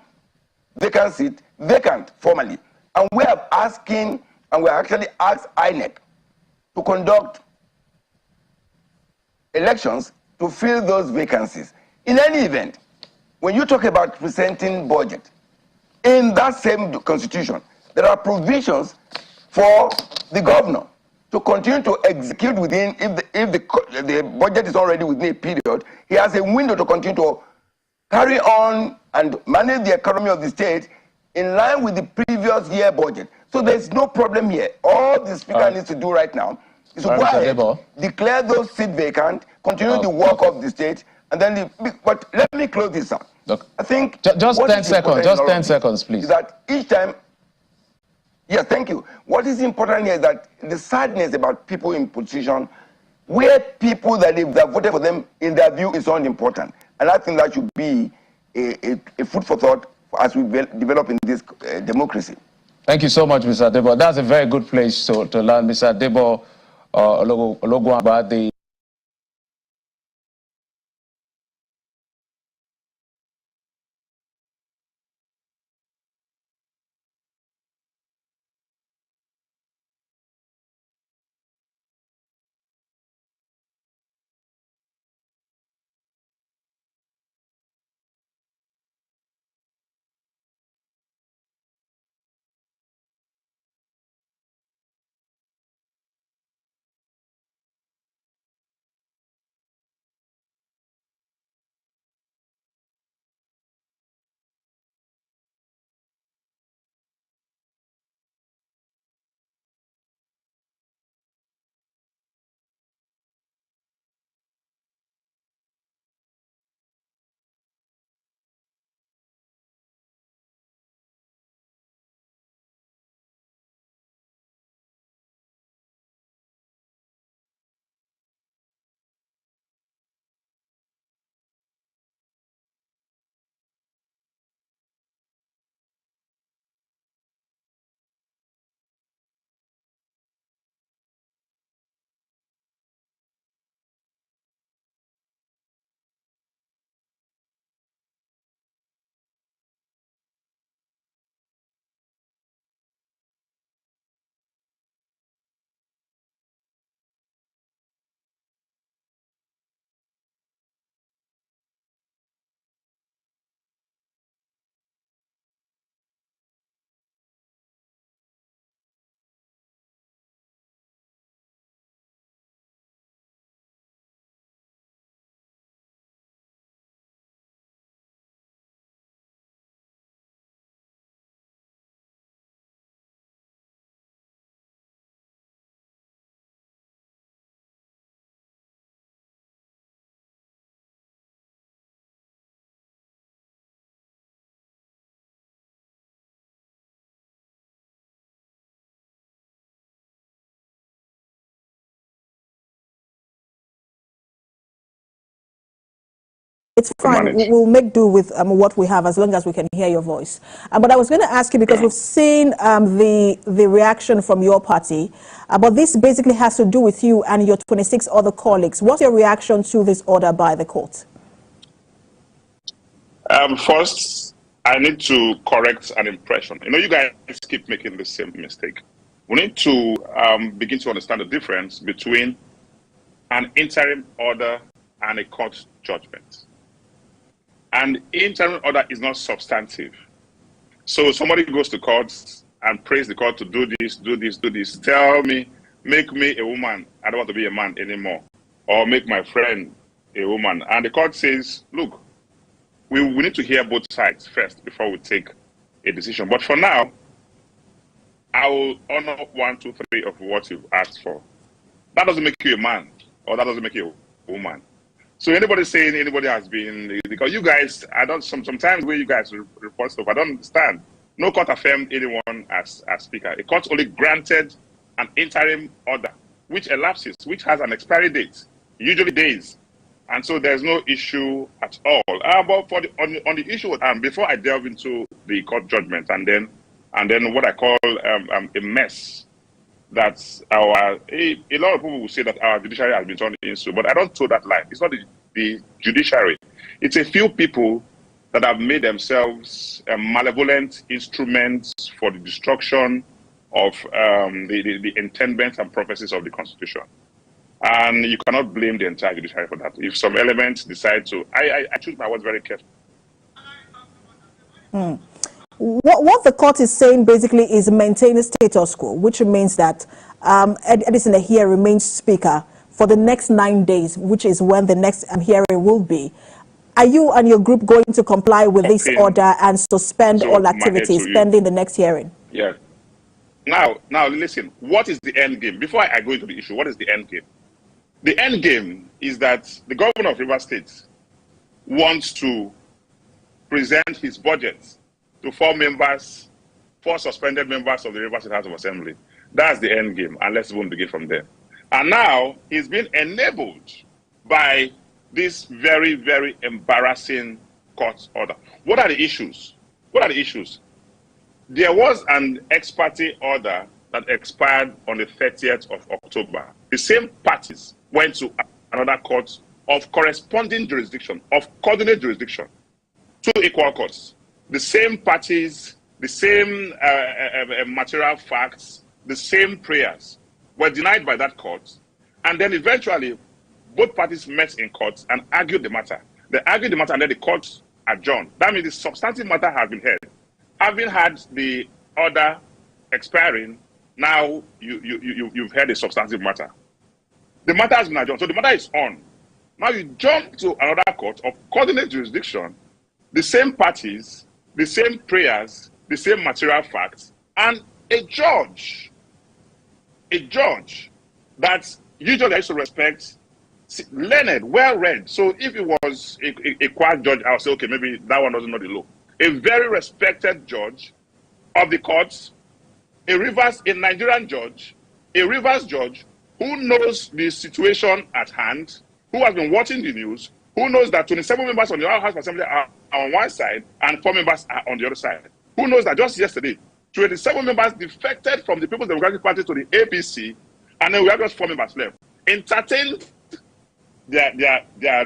L: vacant seat vacant formally. And we are asking, and we actually asked INEC to conduct elections to fill those vacancies. In any event, when you talk about presenting budget, in that same constitution, there are provisions for the governor to continue to execute within, if the budget is already within a period, he has a window to continue to carry on and manage the economy of the state in line with the previous year budget. So there's no problem here. All the speaker needs to do right now is to go ahead, declare those seats vacant, continue the work of the state, and then but let me close this up. I think
K: just 10 seconds, just 10 seconds, please.
L: Is that each time, yes, thank you. What is important here is that the sadness about people in position where people that if they voted for them, in their view, is unimportant. And I think that should be a food for thought as we develop in this democracy.
K: Thank you so much, Mr. Debo. That's a very good place to learn. Mr. Debo Ologunagba, the
M: It's fine. We'll make do with what we have as long as we can hear your voice. But I was going to ask you, because we've seen the reaction from your party, but this basically has to do with you and your 26 other colleagues. What's your reaction to this order by the court?
N: First, I need to correct an impression. You know, you guys keep making the same mistake. We need to begin to understand the difference between an interim order and a court judgment. An interim order is not substantive. So somebody goes to court and prays the court to do this, do this, do this. Tell me, make me a woman. I don't want to be a man anymore. Or make my friend a woman. And the court says, look, we need to hear both sides first before we take a decision. But for now, I will honor 1, 2, 3 of what you've asked for. That doesn't make you a man, or that doesn't make you a woman. So anybody saying anybody has been, because you guys, I don't, sometimes where you guys report stuff, I don't understand. No court affirmed anyone as speaker. A court only granted an interim order, which elapses, which has an expiry date, usually days. And so there's no issue at all. But for on the issue, before I delve into the court judgment and then what I call a mess, that's a lot of people will say that our judiciary has been turned into, but I don't throw that line. It's not the judiciary. It's a few people that have made themselves malevolent instruments for the destruction of the intendments and prophecies of the Constitution. And you cannot blame the entire judiciary for that. If some elements decide to, I choose my words very carefully.
M: What the court is saying basically is maintain a status quo, which means that Edison Ehie remains speaker for the next 9 days, which is when the next hearing will be. Are you and your group going to comply with this order and suspend all activities pending the next hearing?
N: Yeah. Now listen, what is the end game? Before I go into the issue, what is the end game? The end game is that the governor of Rivers State wants to present his budget to 4 suspended members of the Rivers State House of Assembly. That's the end game, and let's even begin from there. And now he's been enabled by this very, very embarrassing court order. What are the issues? There was an ex parte order that expired on the 30th of October. The same parties went to another court of corresponding jurisdiction, of coordinate jurisdiction, 2 equal courts. The same parties, the same material facts, the same prayers were denied by that court. And then eventually, both parties met in court and argued the matter. They argued the matter and then the court adjourned. That means the substantive matter has been heard. Having had the order expiring, now you've heard a substantive matter. The matter has been adjourned, so the matter is on. Now you jump to another court of coordinate jurisdiction, the same parties, the same prayers, the same material facts, and a judge that usually I used to respect, learned, well-read. So if it was a quiet judge, I'll say, okay, maybe that one doesn't know the law. A very respected judge of the courts, a Nigerian judge, a Rivers judge who knows the situation at hand, who has been watching the news, who knows that 27 members on the House of Assembly are on one side and 4 members are on the other side, who knows that just yesterday, 27 members defected from the People's Democratic Party to the APC, and then we have just 4 members left. Entertained their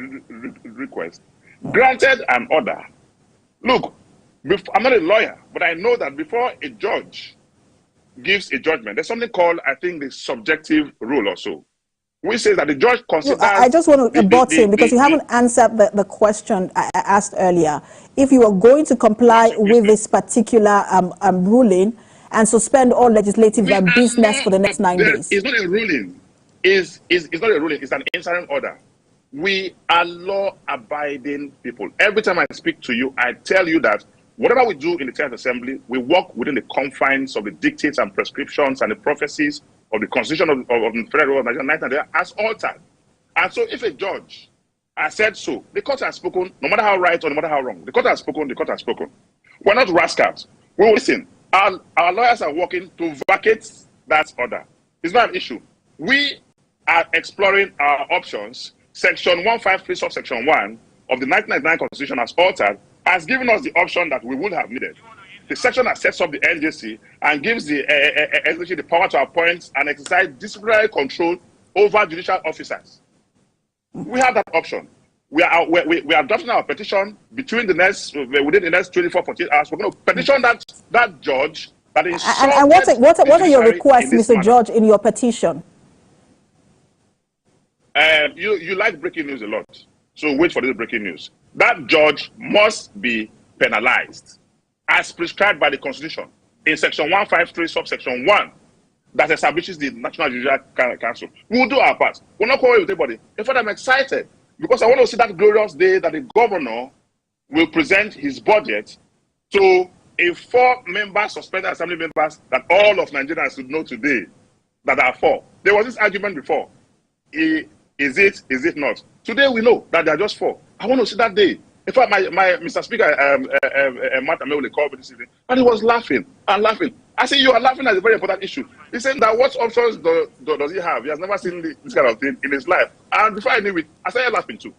N: request, granted an order. Look, I'm not a lawyer, but I know that before a judge gives a judgment, there's something called, I think, the subjective rule or so, which says that the judge considers...
M: I just want to abort him because you haven't answered the question I asked earlier. If you are going to comply with this particular ruling and suspend all legislative business for the next 9 days.
N: It's not a ruling. It's not a ruling. It's an interim order. We are law-abiding people. Every time I speak to you, I tell you that whatever we do in the 10th Assembly, we work within the confines of the dictates and prescriptions and the prophecies of the Constitution of the Federal of Nigeria as altered. And so if a judge has said so, the court has spoken, no matter how right or no matter how wrong. The court has spoken, the court has spoken. We're not rascals. We will listen. Our lawyers are working to vacate that order. It's not an issue. We are exploring our options. Section 153, subsection 1 of the 1999 Constitution as altered has given us the option that we would have needed. The section that sets up the NJC and gives the executive the power to appoint and exercise disciplinary control over judicial officers. We have that option. We are drafting our petition within the next 24, 48 hours. We're going to petition that judge that is.
M: And what are your requests, Mr. Judge, in your petition?
N: You like breaking news a lot, so wait for this breaking news. That judge must be penalized as prescribed by the Constitution in section 153, subsection 1, that establishes the National Judicial Council. We'll do our part. We're not calling with anybody. In fact, I'm excited because I want to see that glorious day that the governor will present his budget to a 4-member suspended assembly members that all of Nigerians should know today that are 4. There was this argument before. Is it not? Today we know that they are just 4. I want to see that day. In fact, my Mr. Speaker, Matt Amewule called me this evening, and he was laughing and laughing. I said, you are laughing at a very important issue. He said that what options does he have? He has never seen this kind of thing in his life. And before I knew it, I started laughing too.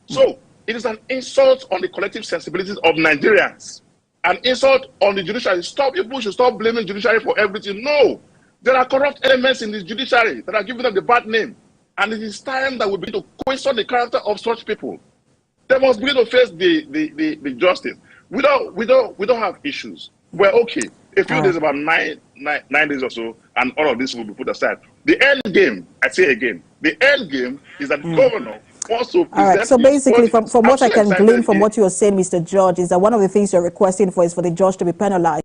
N: So it is an insult on the collective sensibilities of Nigerians. An insult on the judiciary. People should stop blaming judiciary for everything. No. There are corrupt elements in the judiciary that are giving them the bad name. And it is time that we begin to question the character of such people. They must begin to face the justice. We don't have issues. We're okay. A few days, about nine days or so, and all of this will be put aside. The end game, I say again, the end game is that the governor wants to present.
M: All right. So basically, from what I can glean from what you are saying, Mr. George, is that one of the things you're requesting for is for the judge to be penalized.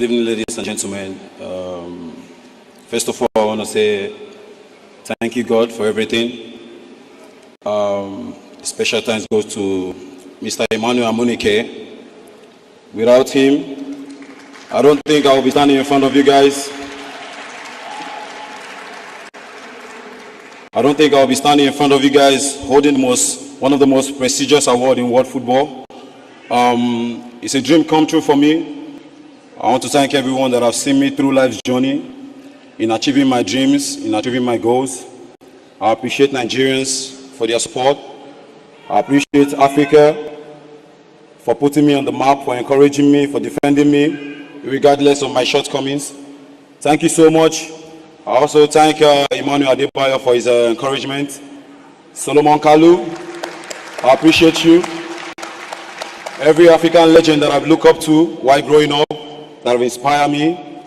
O: Good evening, ladies and gentlemen. First of all, I want to say thank you, God, for everything. Special thanks goes to Mr. Emmanuel Amunike. Without him, I don't think I will be standing in front of you guys. I don't think I'll be standing in front of you guys holding one of the most prestigious awards in world football. It's a dream come true for me. I want to thank everyone that have seen me through life's journey in achieving my dreams, in achieving my goals. I appreciate Nigerians for their support. I appreciate Africa for putting me on the map, for encouraging me, for defending me, regardless of my shortcomings. Thank you so much. I also thank Emmanuel Adebayo for his encouragement. Solomon Kalu, I appreciate you. Every African legend that I've looked up to while growing up, that have inspired me.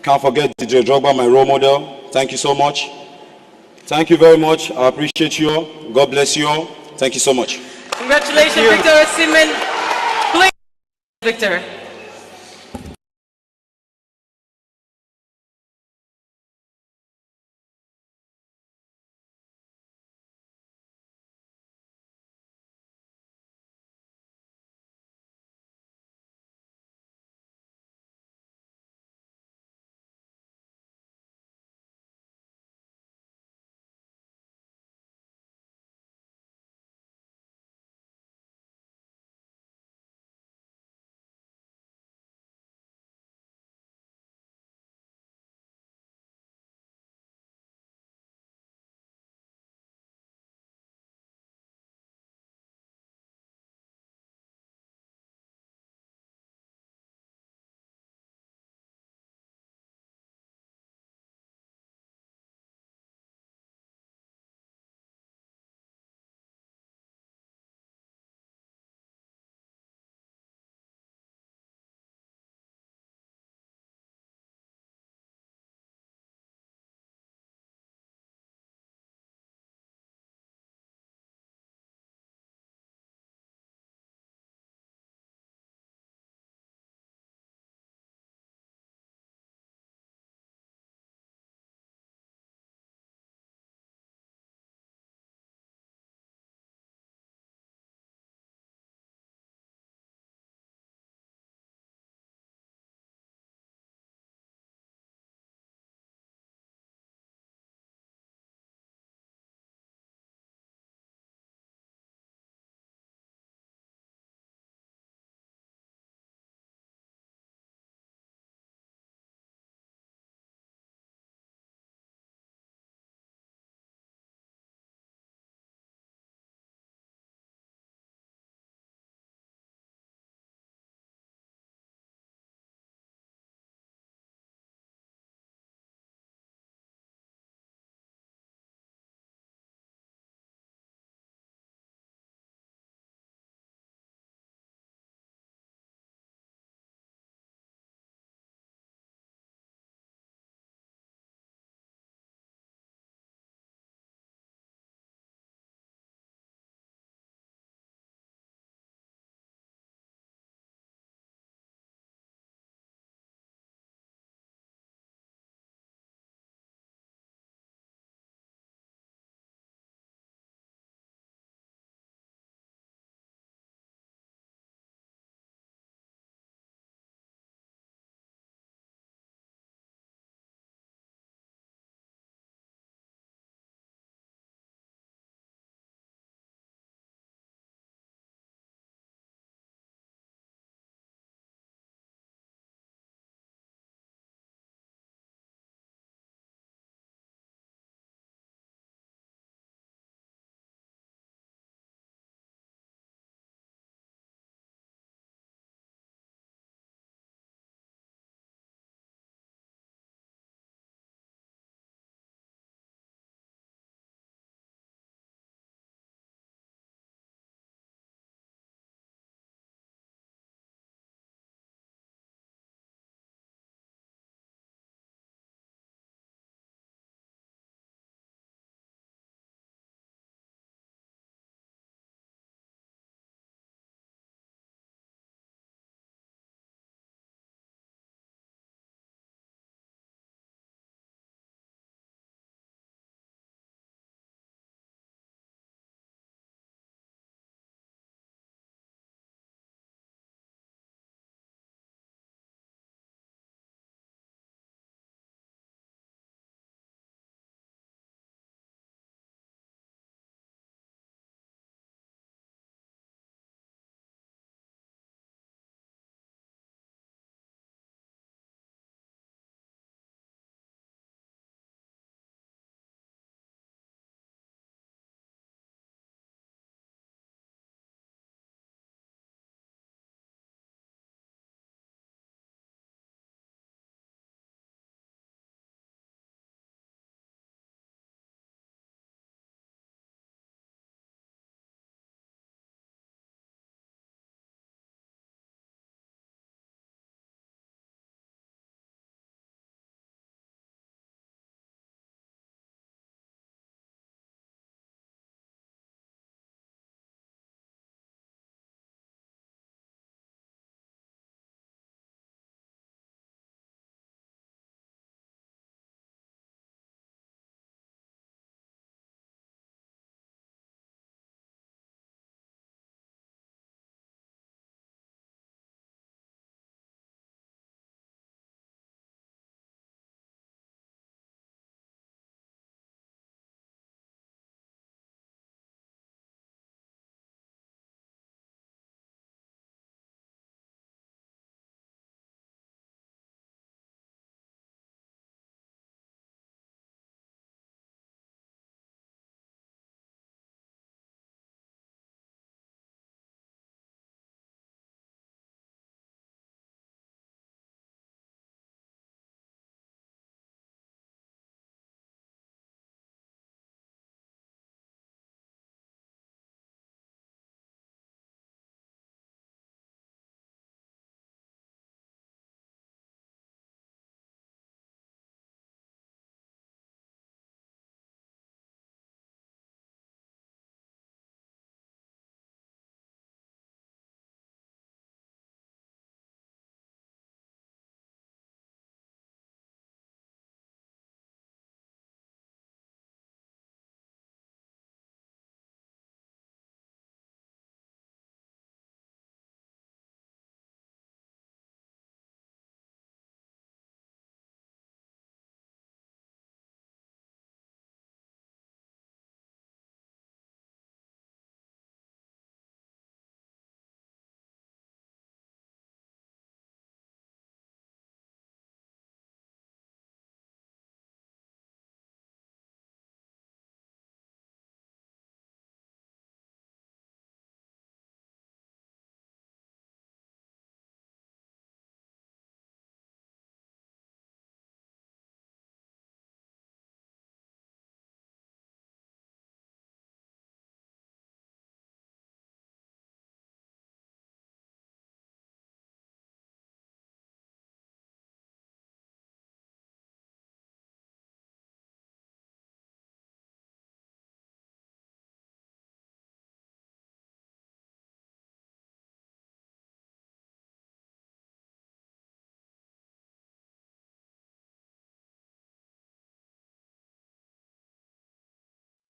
O: Can't forget DJ Drogba, my role model. Thank you so much. Thank you very much. I appreciate you all. God bless you all. Thank you so much.
P: Congratulations, Victor Osimhen. Please, Victor.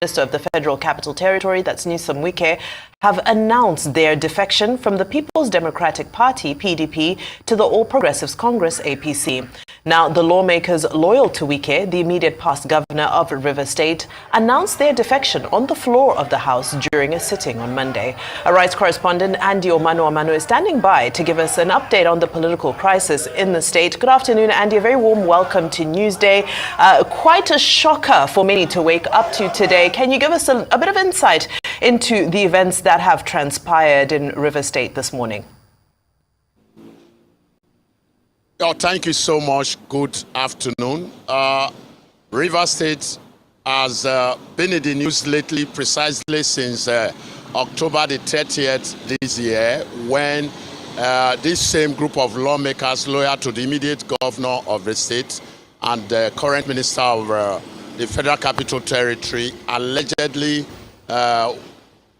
H: Minister of the Federal Capital Territory, that's Nyesom Wike, have announced their defection from the People's Democratic Party, PDP, to the All Progressives Congress, APC. Now, the lawmakers loyal to Wike, the immediate past governor of Rivers State, announced their defection on the floor of the House during a sitting on Monday. Our rights correspondent Andy Omanu is standing by to give us an update on the political crisis in the state. Good afternoon, Andy. A very warm welcome to Newsday. Quite a shocker for many to wake up to today. Can you give us a bit of insight into the events that have transpired in Rivers State this morning?
Q: Oh, thank you so much. Good afternoon. Rivers State has been in the news lately, precisely since October the 30th this year, when this same group of lawmakers loyal to the immediate governor of the state and the current minister of the Federal Capital Territory allegedly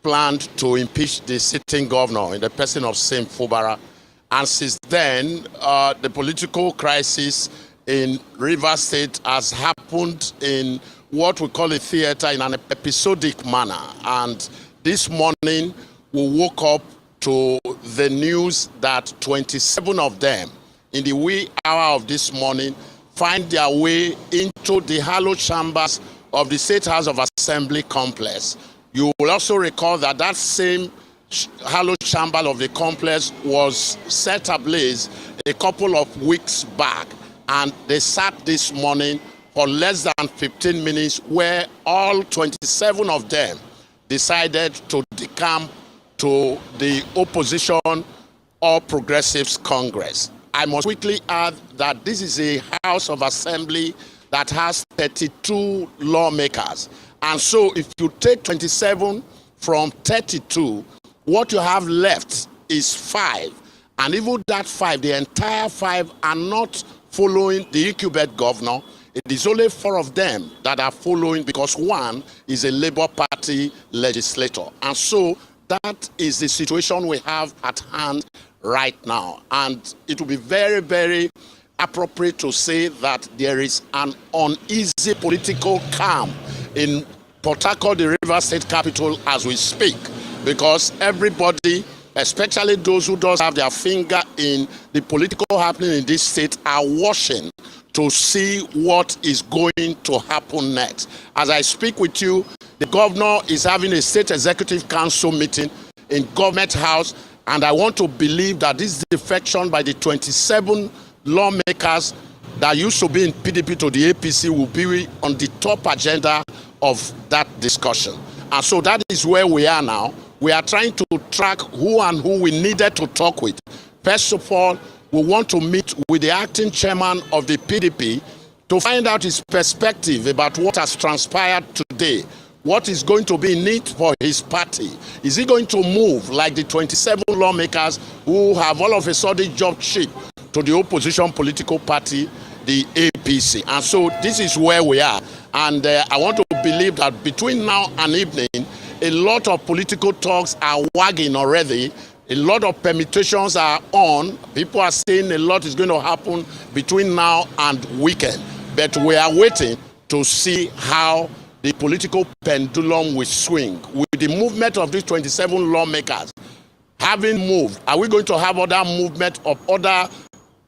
Q: planned to impeach the sitting governor in the person of Same Fubara. And since then, the political crisis in Rivers State has happened in what we call a theater in an episodic manner. And this morning, we woke up to the news that 27 of them, in the wee hour of this morning, find their way into the hallowed chambers of the State House of Assembly complex. You will also recall that that same hallowed chamber of the complex was set ablaze a couple of weeks back, and they sat this morning for less than 15 minutes, where all 27 of them decided to decamp to the opposition or Progressives Congress. I must quickly add that this is a House of Assembly that has 32 lawmakers. And so if you take 27 from 32, what you have left is 5. And even that 5, the entire 5 are not following the incumbent governor. It is only 4 of them that are following, because 1 is a Labour Party legislator. And so that is the situation we have at hand right now. And it will be very, very appropriate to say that there is an uneasy political calm in Port Harcourt, the Rivers State capital, as we speak, because everybody, especially those who don't have their finger in the political happening in this state, are watching to see what is going to happen next. As I speak with you, the governor is having a state executive council meeting in Government House, and I want to believe that this defection by the 27 lawmakers that used to be in PDP to the APC will be on the top agenda of that discussion. And so that is where we are now. We are trying to track who and who we needed to talk with. First of all, we want to meet with the acting chairman of the PDP to find out his perspective about what has transpired today. What is going to be in it for his party? Is he going to move like the 27 lawmakers who have all of a sudden jumped ship to the opposition political party, the APC? And so this is where we are. And I want to believe that between now and evening, a lot of political talks are wagging already. A lot of permutations are on. People are saying a lot is going to happen between now and weekend. But we are waiting to see how the political pendulum will swing. With the movement of these 27 lawmakers having moved, are we going to have other movement of other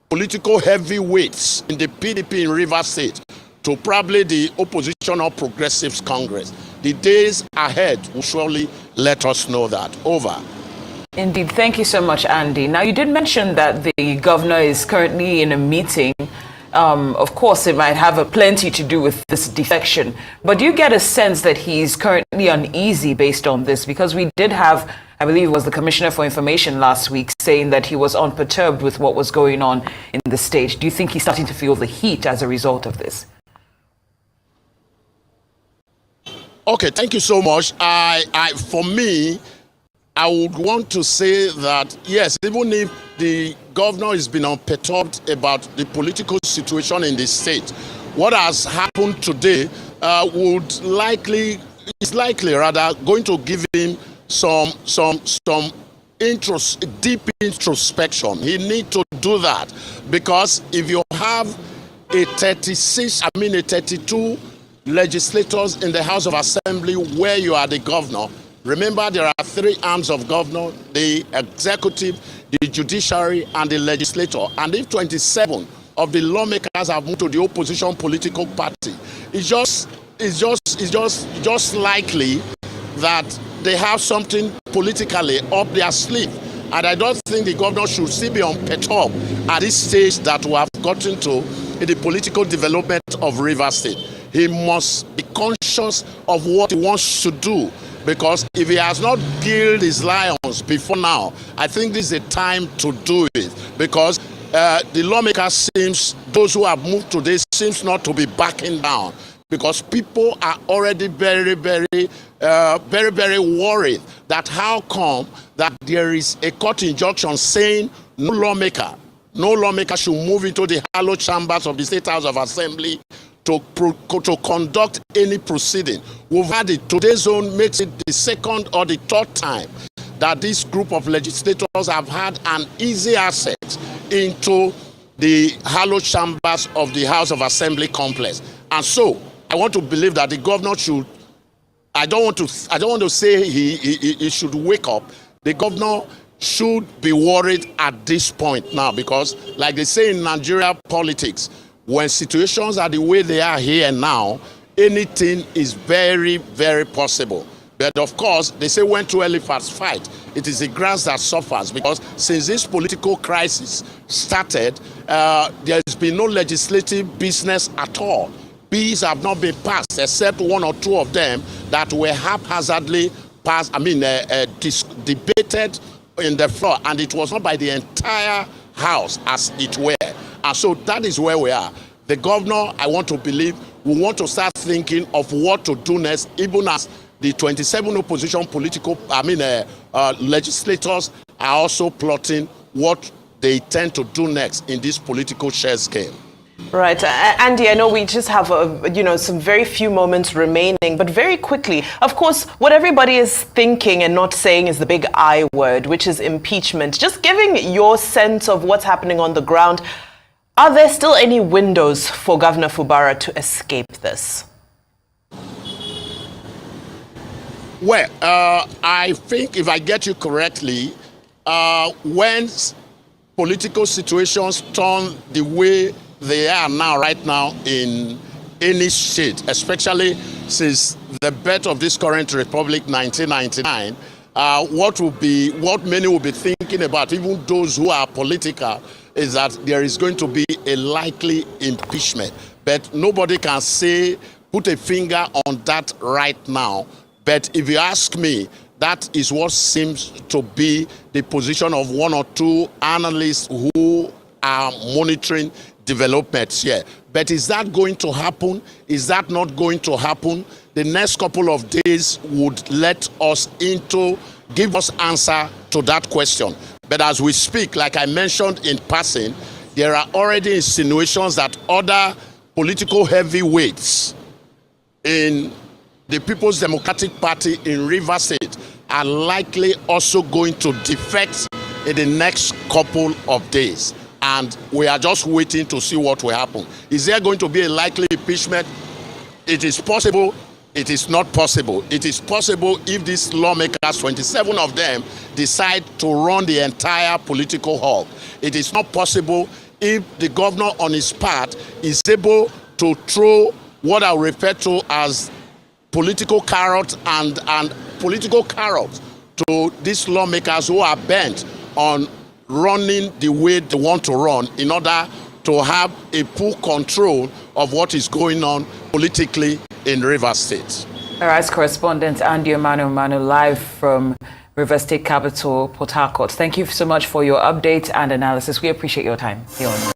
Q: political heavyweights in the PDP in Rivers State to probably the opposition or Progressives Congress? The days ahead will surely let us know that. Over.
R: Indeed. Thank you so much, Andy. Now, you did mention that the governor is currently in a meeting. Of course, it might have plenty to do with this defection. But do you get a sense that he's currently uneasy based on this? Because we did have, I believe it was the Commissioner for Information last week, saying that he was unperturbed with what was going on in the state. Do you think he's starting to feel the heat as a result of this?
Q: Okay, thank you so much. For me, I would want to say that, yes, even if the governor has been unperturbed about the political situation in the state, what has happened today is likely going to give him some deep introspection. He needs to do that, because if you have a 32 legislators in the House of Assembly where you are the governor. Remember, there are three arms of governor: the executive, the judiciary, and the legislature. And if 27 of the lawmakers have moved to the opposition political party, it's just likely that they have something politically up their sleeve. And I don't think the governor should still be unperturbed at this stage that we have gotten to in the political development of Rivers State. He must be conscious of what he wants to do, because if he has not killed his lions before now, I think this is a time to do it, because the lawmakers those who have moved today seems not to be backing down, because people are already very worried that how come that there is a court injunction saying no lawmaker should move into the hallowed chambers of the State House of Assembly to conduct any proceeding. We've had it. Today's zone makes it the second or the third time that this group of legislators have had an easy access into the hallowed chambers of the House of Assembly complex. And so I want to believe that the governor should, I don't want to say he should wake up. The governor should be worried at this point now, because like they say in Nigeria politics, when situations are the way they are here and now, anything is very possible. But of course, they say when two elephants fight, it is the grass that suffers, because since this political crisis started, there's been no legislative business at all. Bills have not been passed, except one or two of them that were haphazardly passed, debated in the floor, and it was not by the entire House as it were. And so that is where we are. The governor, I want to believe, will want to start thinking of what to do next, even as the 27 opposition legislators are also plotting what they intend to do next in this political chess game.
H: Right, Andy, I know we just have some very few moments remaining, but very quickly, of course, what everybody is thinking and not saying is the big I word, which is impeachment. Just giving your sense of what's happening on the ground, are there still any windows for Governor Fubara to escape this?
Q: Well, I think if I get you correctly, when political situations turn the way they are right now in any state, especially since the birth of this current republic, 1999, what many will be thinking about, even those who are political, is that there is going to be a likely impeachment. But nobody can put a finger on that right now. But if you ask me, that is what seems to be the position of one or two analysts who are monitoring developments here. But is that going to happen? Is that not going to happen? The next couple of days would give us answer to that question. But as we speak, like I mentioned in passing, there are already insinuations that other political heavyweights in the People's Democratic Party in Rivers State are likely also going to defect in the next couple of days. And we are just waiting to see what will happen. Is there going to be a likely impeachment? It is possible. It is not possible. It is possible if these lawmakers, 27 of them, decide to run the entire political hog. It is not possible if the governor on his part is able to throw what I refer to as political carrot and political carrot to these lawmakers who are bent on running the way they want to run in order to have a full control of what is going on politically in Rivers State.
R: All right, correspondent Andy Manu live from Rivers State capital, Port Harcourt. Thank you so much for your update and analysis. We appreciate your time here on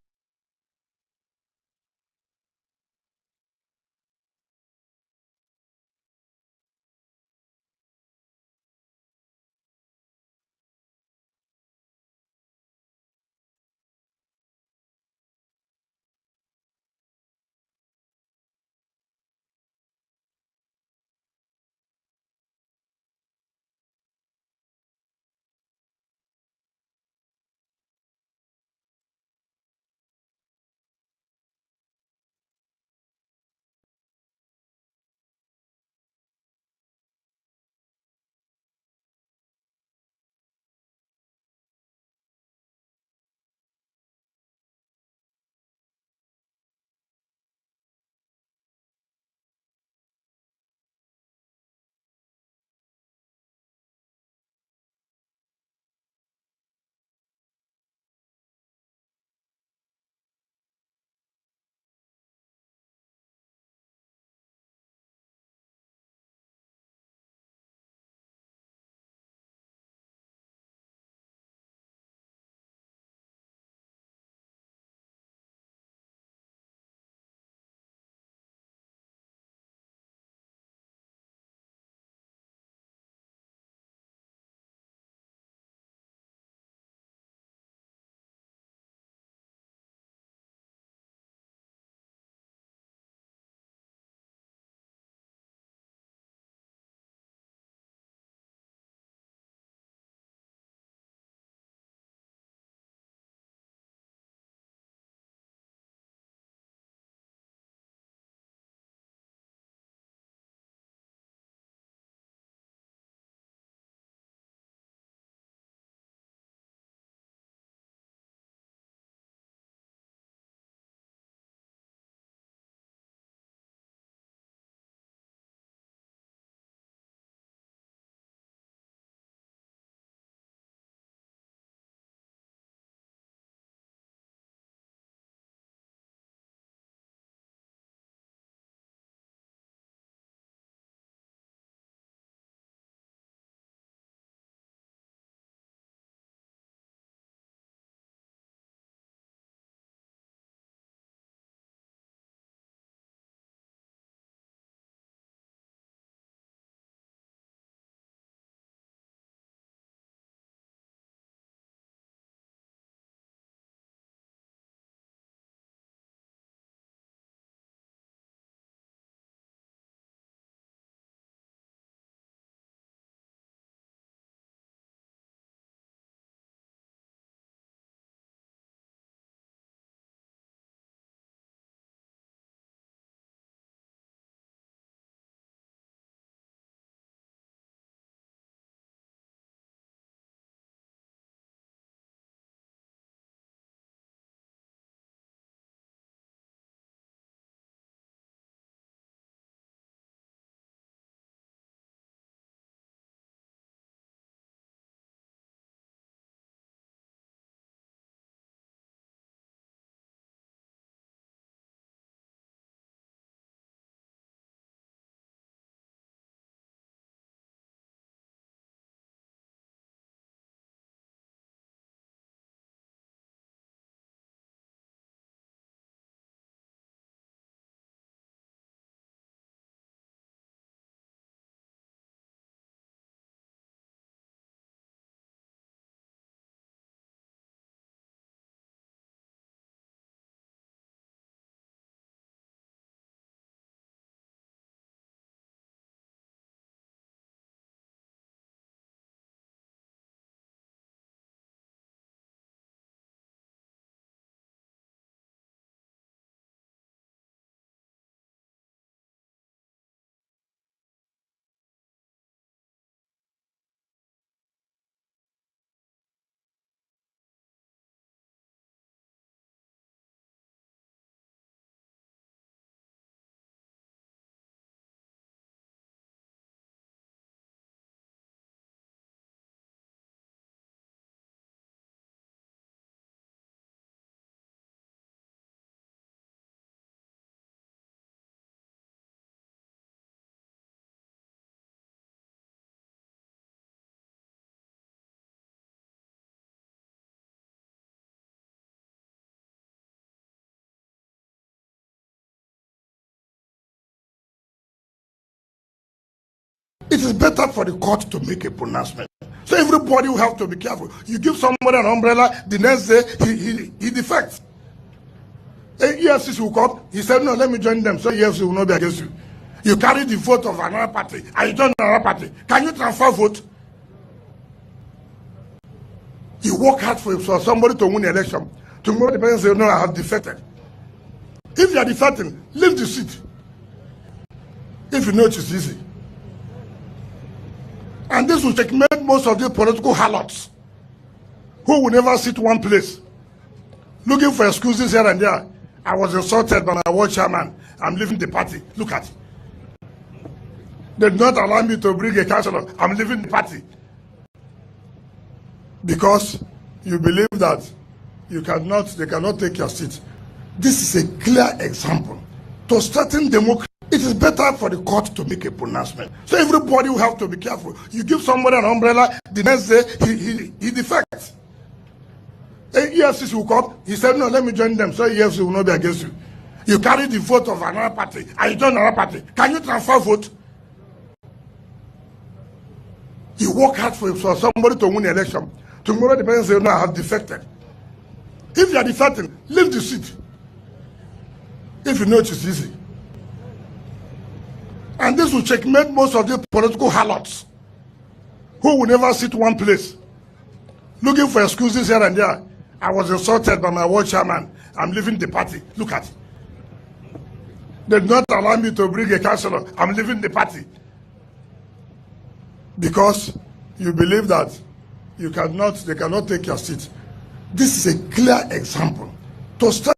F: is better for the court to make a pronouncement. So everybody will have to be careful. You give somebody an umbrella, the next day he defects. EFCC will come, he said, no, let me join them, so EFCC will not be against you. You carry the vote of another party, and you join another party. Can you transfer vote? You work hard for somebody to win the election. Tomorrow the person say, no, I have defected. If you are defecting, leave the seat. If you know it is easy. And this will checkmate most of the political harlots who will never sit one place, looking for excuses here and there. I was insulted by my ward chairman. I'm leaving the party. Look at it. They did not allow me to bring a councillor. I'm leaving the party. Because you believe that they cannot take your seat. This is a clear example. To strengthen democracy, it is better for the court to make a pronouncement. So everybody will have to be careful. You give somebody an umbrella, the next day he defects. EFCC will come, he said, no, let me join them, so EFCC will not be against you. You carry the vote of another party, and you join another party. Can you transfer vote? You work hard for somebody to win the election. Tomorrow the person say, no, I have defected. If you are defecting, leave the seat. If you know it is easy. And this will checkmate most of the political harlots who will never sit one place, looking for excuses here and there. I was insulted by my ward chairman. I'm leaving the party. Look at it. They did not allow me to bring a councillor. I'm leaving the party. Because you believe that they cannot take your seat. This is a clear example. To start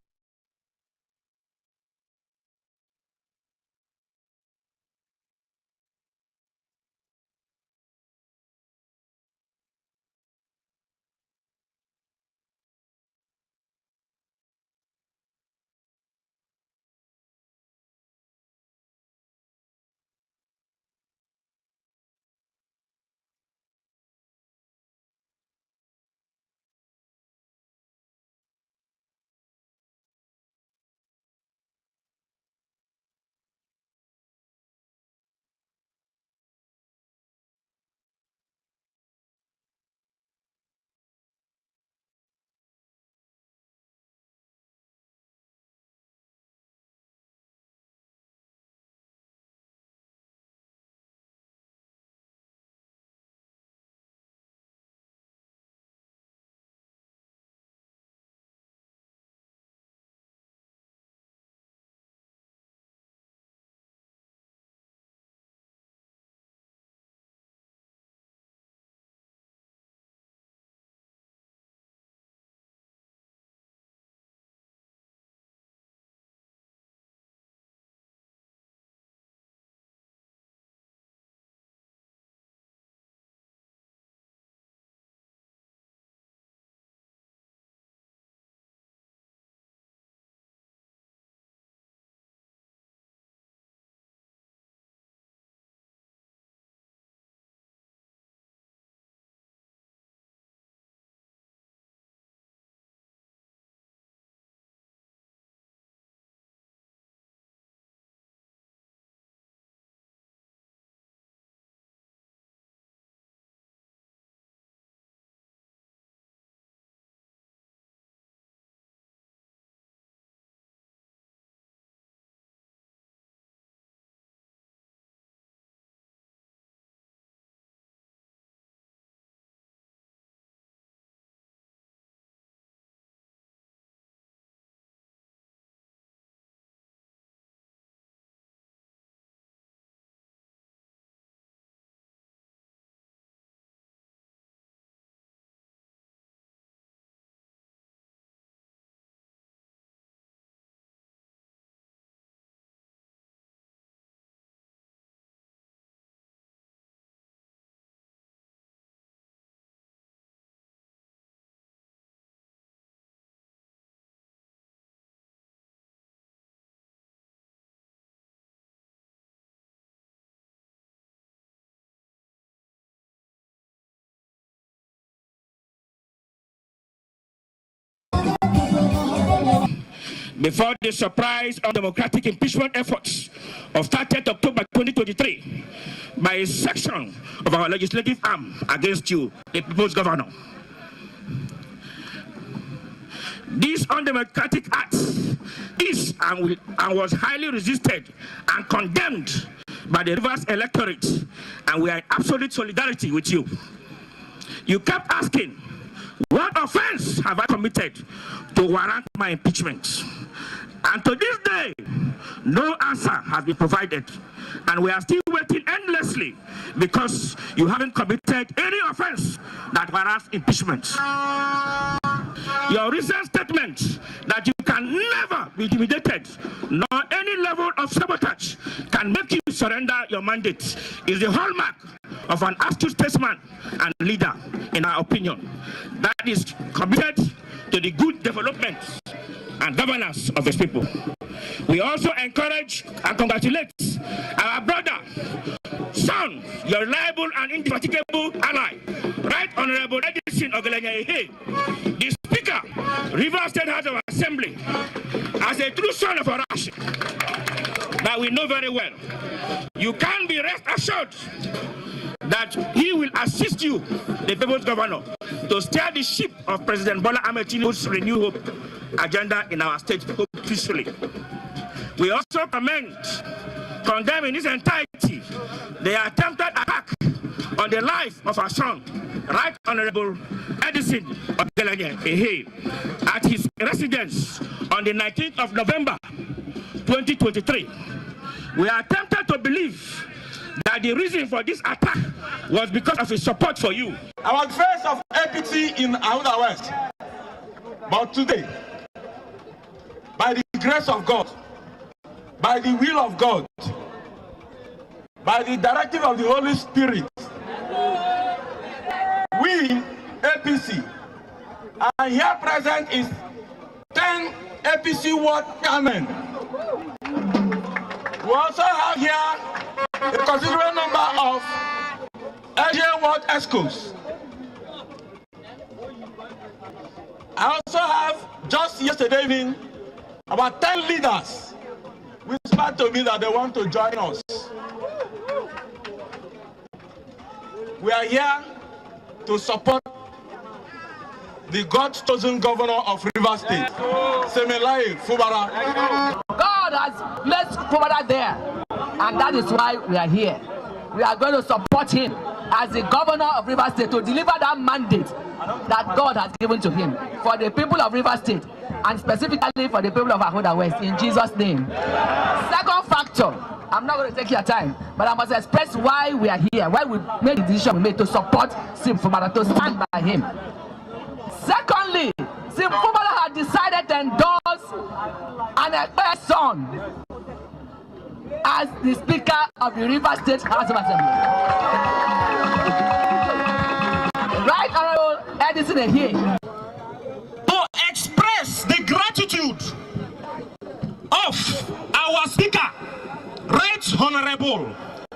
S: before the surprise undemocratic impeachment efforts of 30th October 2023 by a section of our legislative arm against you, the People's Governor. This undemocratic act is and was highly resisted and condemned by the Rivers electorate, and we are in absolute solidarity with you. You kept asking, what offense have I committed to warrant my impeachment? And to this day, no answer has been provided. And we are still waiting endlessly because you haven't committed any offense that warrants impeachment. Your recent statement that you can never be intimidated, nor any level of sabotage can make you surrender your mandate, is the hallmark of an astute statesman and leader, in our opinion, that is committed to the good development and governance of his people. We also encourage and congratulate our brother, son, your reliable and indefatigable ally, Right Honorable Edison Ogelenya, the Speaker, Rivers State House of Assembly, as a true son of Arash that we know very well. You can be rest assured that he will assist you, the People's Governor, to steer the ship of President Bola Ahmed Tinubu's Renew Hope agenda in our state peacefully. We also condemn in its entirety the attempted attack on the life of our son, Right Honorable Edison Ogelenya, at his residence on the 19th of November 2023. We are tempted to believe that the reason for this attack was because of his support for you.
T: I was face of APC in Ahuda West. But today, by the grace of God, by the will of God, by the directive of the Holy Spirit, we, APC, are here present is 10 APC ward chairmen. We also have here a considerable number of LGA ward ESCOs. I also have, just yesterday evening, about 10 leaders whispered to me that they want to join us. We are here to support the God-chosen governor of Rivers State, Fubara.
U: God has placed Fubara there, and that is why we are here. We are going to support him as the governor of Rivers State to deliver that mandate that God has given to him for the people of Rivers State, and specifically for the people of Ahuda West, in Jesus' name. Second factor, I'm not going to take your time, but I must express why we are here, why we made the decision we made to support Sim Fubara, to stand by him. Secondly, Sim Fubara had decided to endorse an Ekpe son as the Speaker of the Rivers State House of Assembly. Right Honorable Edison here
S: to express the gratitude of our Speaker, Right Honorable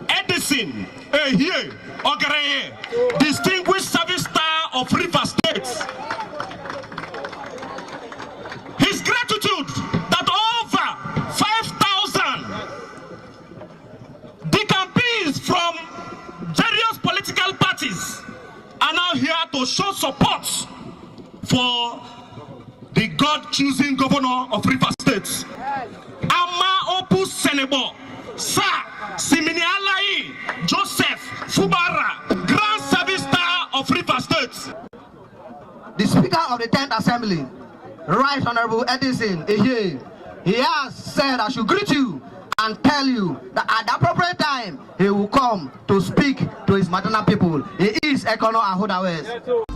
S: Edison Ogereye, Distinguished Service Star of Rivers State. His gratitude that over 5,000 decampees from various political parties are now here to show support for the God-choosing governor of Rivers State. Ama Opus Senebo, Sir Simini Alai Joseph Fubara, Grand Service Star of Rivers State.
U: the Speaker of the 10th Assembly, Right Honorable Edison Ehe, he has said I should greet you and tell you that at the appropriate time he will come to speak to his maternal people. He is Econo Ahuda West.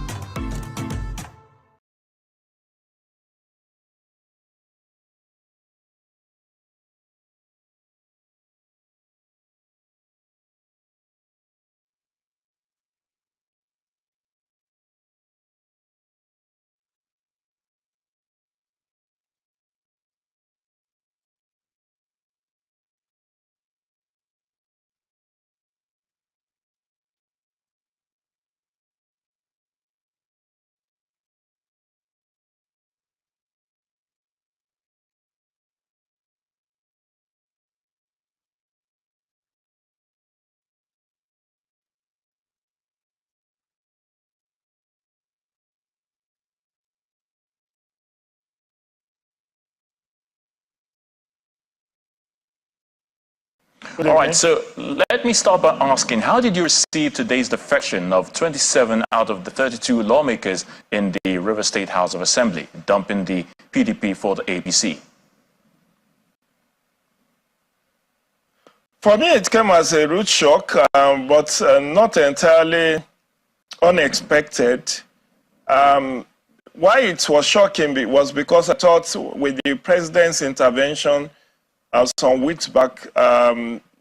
C: All right, so let me start by asking, how did you receive today's defection of 27 out of the 32 lawmakers in the River State House of Assembly, dumping the PDP for the APC?
V: For me, it came as a rude shock, but not entirely unexpected. Why it was shocking was because I thought with the president's intervention some weeks back,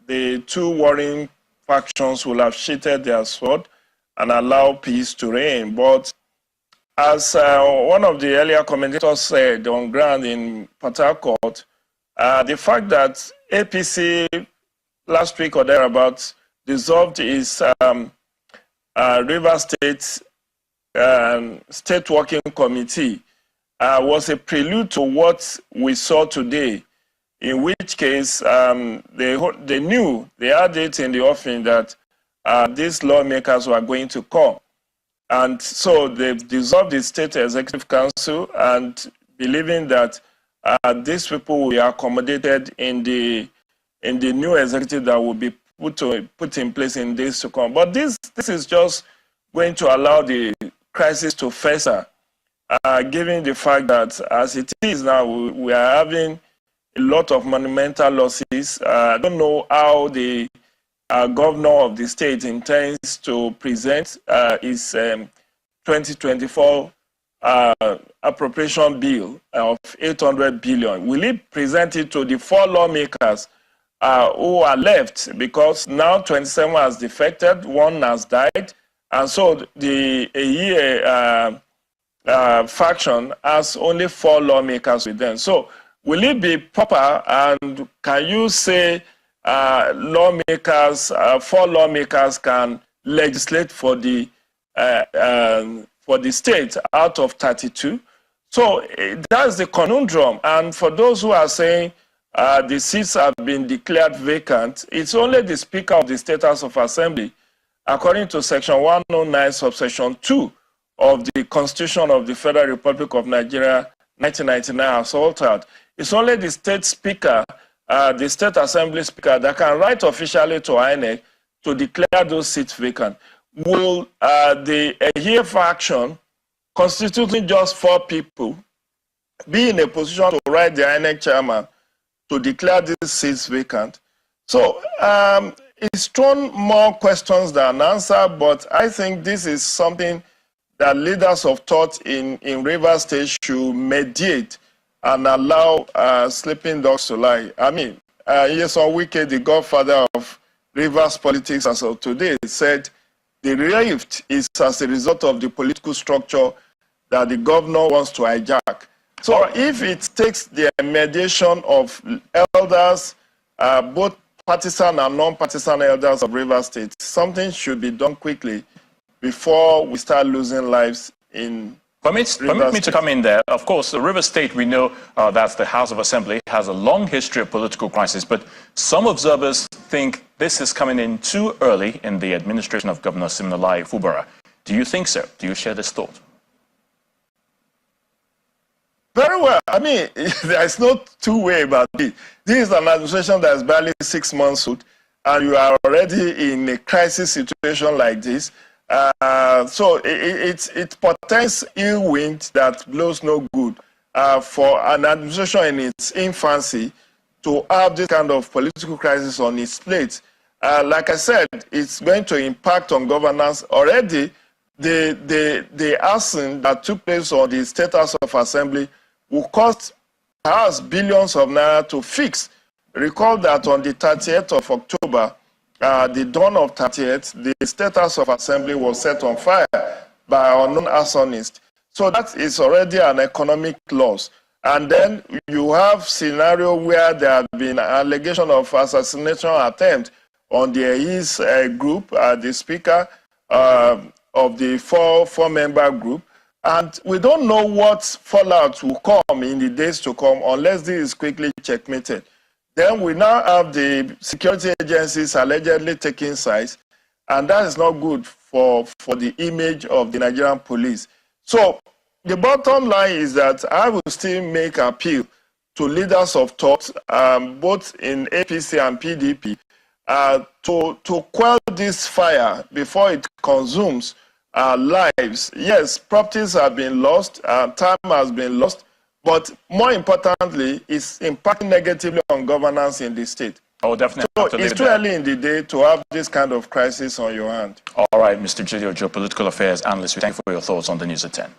V: the two warring factions will have sheathed their sword and allow peace to reign. But as one of the earlier commentators said on ground in Port Harcourt, the fact that APC last week or thereabouts dissolved its River State State Working Committee was a prelude to what we saw today, in which case they knew, they had it in the offing that these lawmakers were going to come. And so they've dissolved the State Executive Council and believing that these people will be accommodated in the new executive that will be put in place in days to come. But this is just going to allow the crisis to fester, given the fact that as it is now, we are having a lot of monumental losses. I don't know how the governor of the state intends to present his 2024 appropriation bill of 800 billion. Will he present it to the 4 lawmakers who are left? Because now 27 has defected, 1 has died, and so the faction has only 4 lawmakers with them. So will it be proper, and can you say lawmakers, 4 lawmakers can legislate for the state out of 32? So that's the conundrum. And for those who are saying the seats have been declared vacant, it's only the Speaker of the State House of Assembly, according to Section 109, subsection 2 of the Constitution of the Federal Republic of Nigeria, 1999, as altered. It's only the state speaker, the State Assembly Speaker, that can write officially to INEC to declare those seats vacant. Will the Ehie faction, constituting just 4 people, be in a position to write the INEC chairman to declare these seats vacant? So it's thrown more questions than answers, but I think this is something that leaders of thought in Rivers State should mediate and allow sleeping dogs to lie. I mean, Nyesom Wike, the godfather of Rivers politics as of today, said the rift is as a result of the political structure that the governor wants to hijack. So if it takes the mediation of elders, both partisan and non-partisan elders of Rivers State, something should be done quickly before we start losing lives in
C: Permit me to come in there. Of course, the River State, we know that the House of Assembly has a long history of political crisis, but some observers think this is coming in too early in the administration of Governor Siminalayi Fubara. Do you think so? Do you share this thought?
V: Very well. I mean, there's no two-way about it. This is an administration that is barely 6 months old, and you are already in a crisis situation like this. So it portends ill wind that blows no good for an administration in its infancy to have this kind of political crisis on its plate. Like I said, it's going to impact on governance. Already, the arson that took place on the State House of Assembly will cost us billions of naira to fix. Recall that on the 30th of October, the dawn of 30th, the State House of Assembly was set on fire by unknown arsonists. So that is already an economic loss. And then you have scenario where there have been allegation of assassination attempt on the Ehie's group, the speaker of the four-member group. And we don't know what fallout will come in the days to come unless this is quickly checkmated. Then we now have the security agencies allegedly taking sides, and that is not good for the image of the Nigerian police. So the bottom line is that I will still make appeal to leaders of thought, both in APC and PDP, to quell this fire before it consumes lives. Yes, properties have been lost, time has been lost, but more importantly, it's impacting negatively on governance in the state.
C: Oh, definitely.
V: So it's too early in the day to have this kind of crisis on your hand.
C: All right, Mr. Julio, geopolitical affairs analyst, we thank you for your thoughts on the news at 10.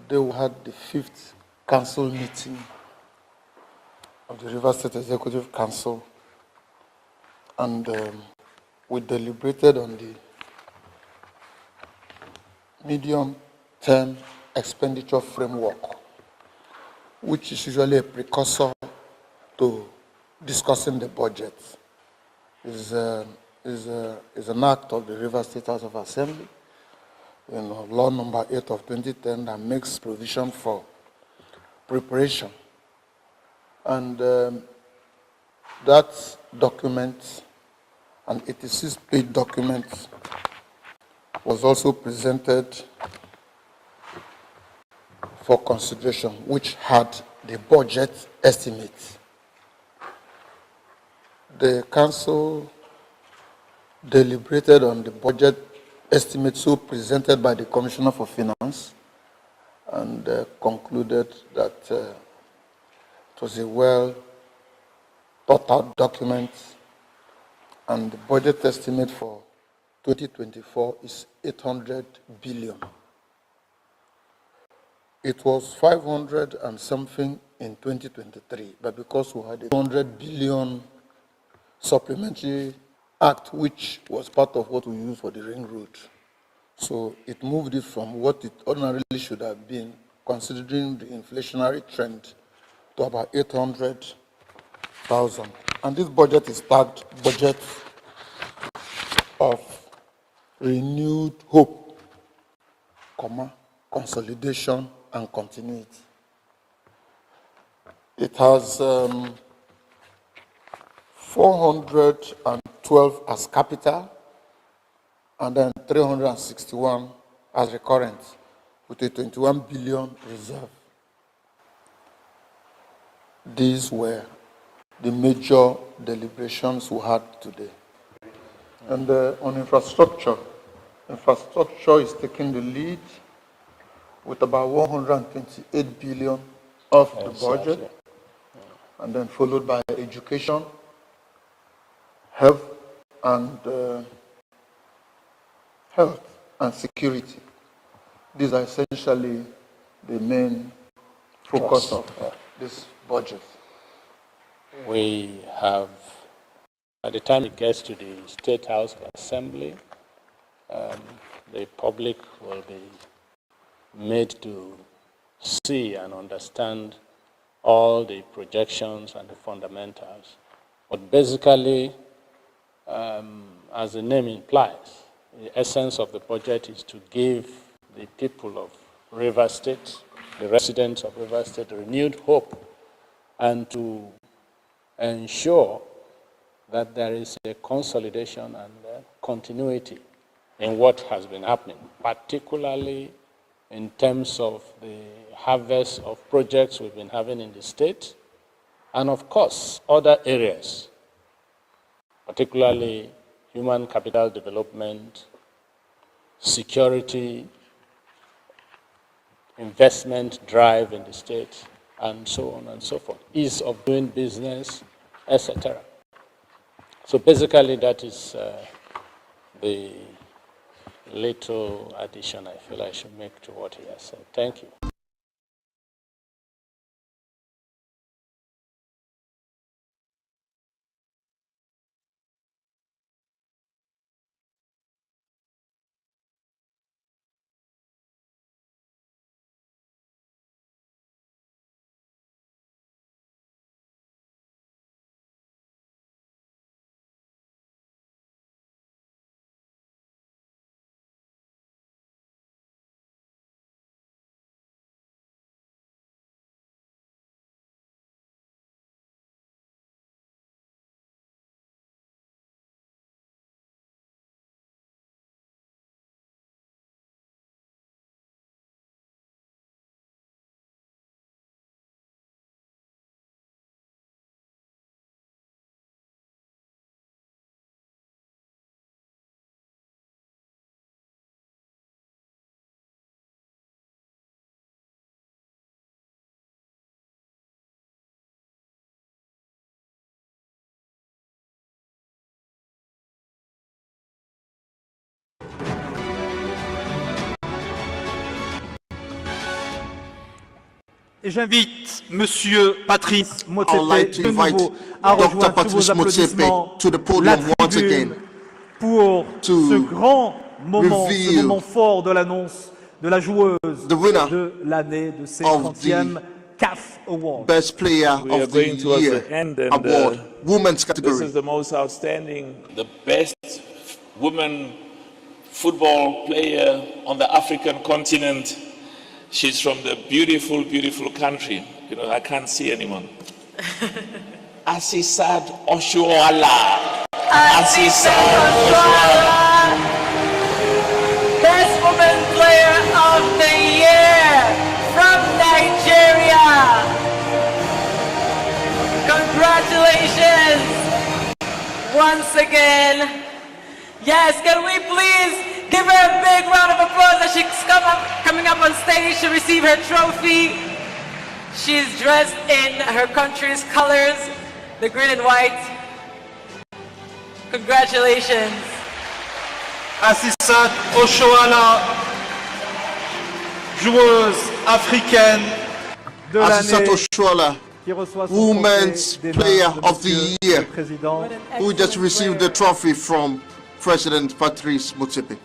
F: They had the fifth council meeting of the River State Executive Council, and we deliberated on the medium-term expenditure framework, which is usually a precursor to discussing the budget. Is an act of the River State House of Assembly, Law number 8 of 2010, that makes provision for preparation. And that document, an 86-page document, was also presented for consideration, which had the budget estimate. The council deliberated on the budget estimate so presented by the Commissioner for Finance, and concluded that it was a well thought out document, and the budget estimate for 2024 is 800 billion. It was 500 and something in 2023, but because we had a 100 billion supplementary act, which was part of what we used for the ring road, so it moved it from what it ordinarily should have been, considering the inflationary trend, to about 800,000. And this budget is tagged budget of renewed hope, consolidation and continuity. It has 412 as capital, and then 361 as recurrent, with a 21 billion reserve. These were the major deliberations we had today. And on infrastructure is taking the lead with about 128 billion of the budget, and then followed by education, health and security. These are essentially the main focus of this budget.
D: We have, by the time it gets to the State House of Assembly, the public will be made to see and understand all the projections and the fundamentals. But basically, as the name implies, the essence of the budget is to give the people of River State, the residents of River State, renewed hope, and to ensure that there is a consolidation and continuity in what has been happening, particularly in terms of the harvest of projects we've been having in the state, and of course, other areas, particularly human capital development, security, investment drive in the state, and so on and so forth, ease of doing business, etc. So basically, that is the little addition I feel I should make to what he has said. Thank you.
E: Et j'invite Monsieur Patrice
G: I would like to
E: Motsepe de
G: invite
E: nouveau à
G: Dr.
E: rejoindre tous vos
G: Patrice
E: applaudissements
G: Motsepe to the
E: la
G: podium once
E: tribune
G: again
E: pour ce
G: to
E: grand moment, ce
G: reveal
E: moment fort de l'annonce de la joueuse
G: the winner
E: de l'année de ses
G: of
E: 30e CAF Award.
G: Best Player
W: We are
G: of the
W: going towards
G: Year
W: the end, and
G: award, women's
W: this
G: category.
W: is the most outstanding, the best woman football player on the African continent. She's from the beautiful, beautiful country. You know, I can't see anyone. Asisat Oshuala.
P: Asisat Oshuala, Best Woman Player of the Year from Nigeria. Congratulations once again. Yes, can we please give her a big round of applause as she's coming up on stage to receive her trophy. She's dressed in her country's colors, the green and white. Congratulations.
E: Asisat Oshuala, joueuse africaine de
G: Asisat
E: l'année,
G: Oshuala,
E: qui reçoit son
G: Women's
E: trophée des
G: Player
E: mains de
G: of the
E: Monsieur
G: Year,
E: le Président.
G: who just received the trophy from President Patrice Motsepe.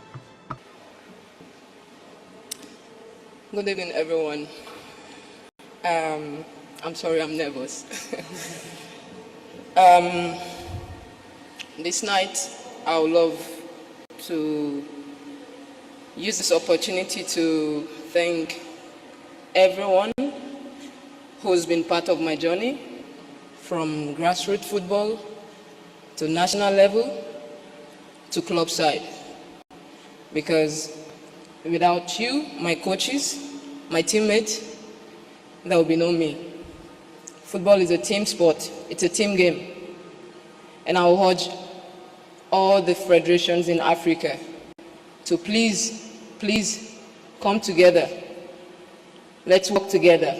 X: Good evening, everyone. I'm sorry, I'm nervous. This night, I would love to use this opportunity to thank everyone who's been part of my journey, from grassroots football to national level to club side. Because without you, my coaches, my teammates, there will be no me. Football is a team sport. It's a team game. And I will urge all the federations in Africa to please come together. Let's work together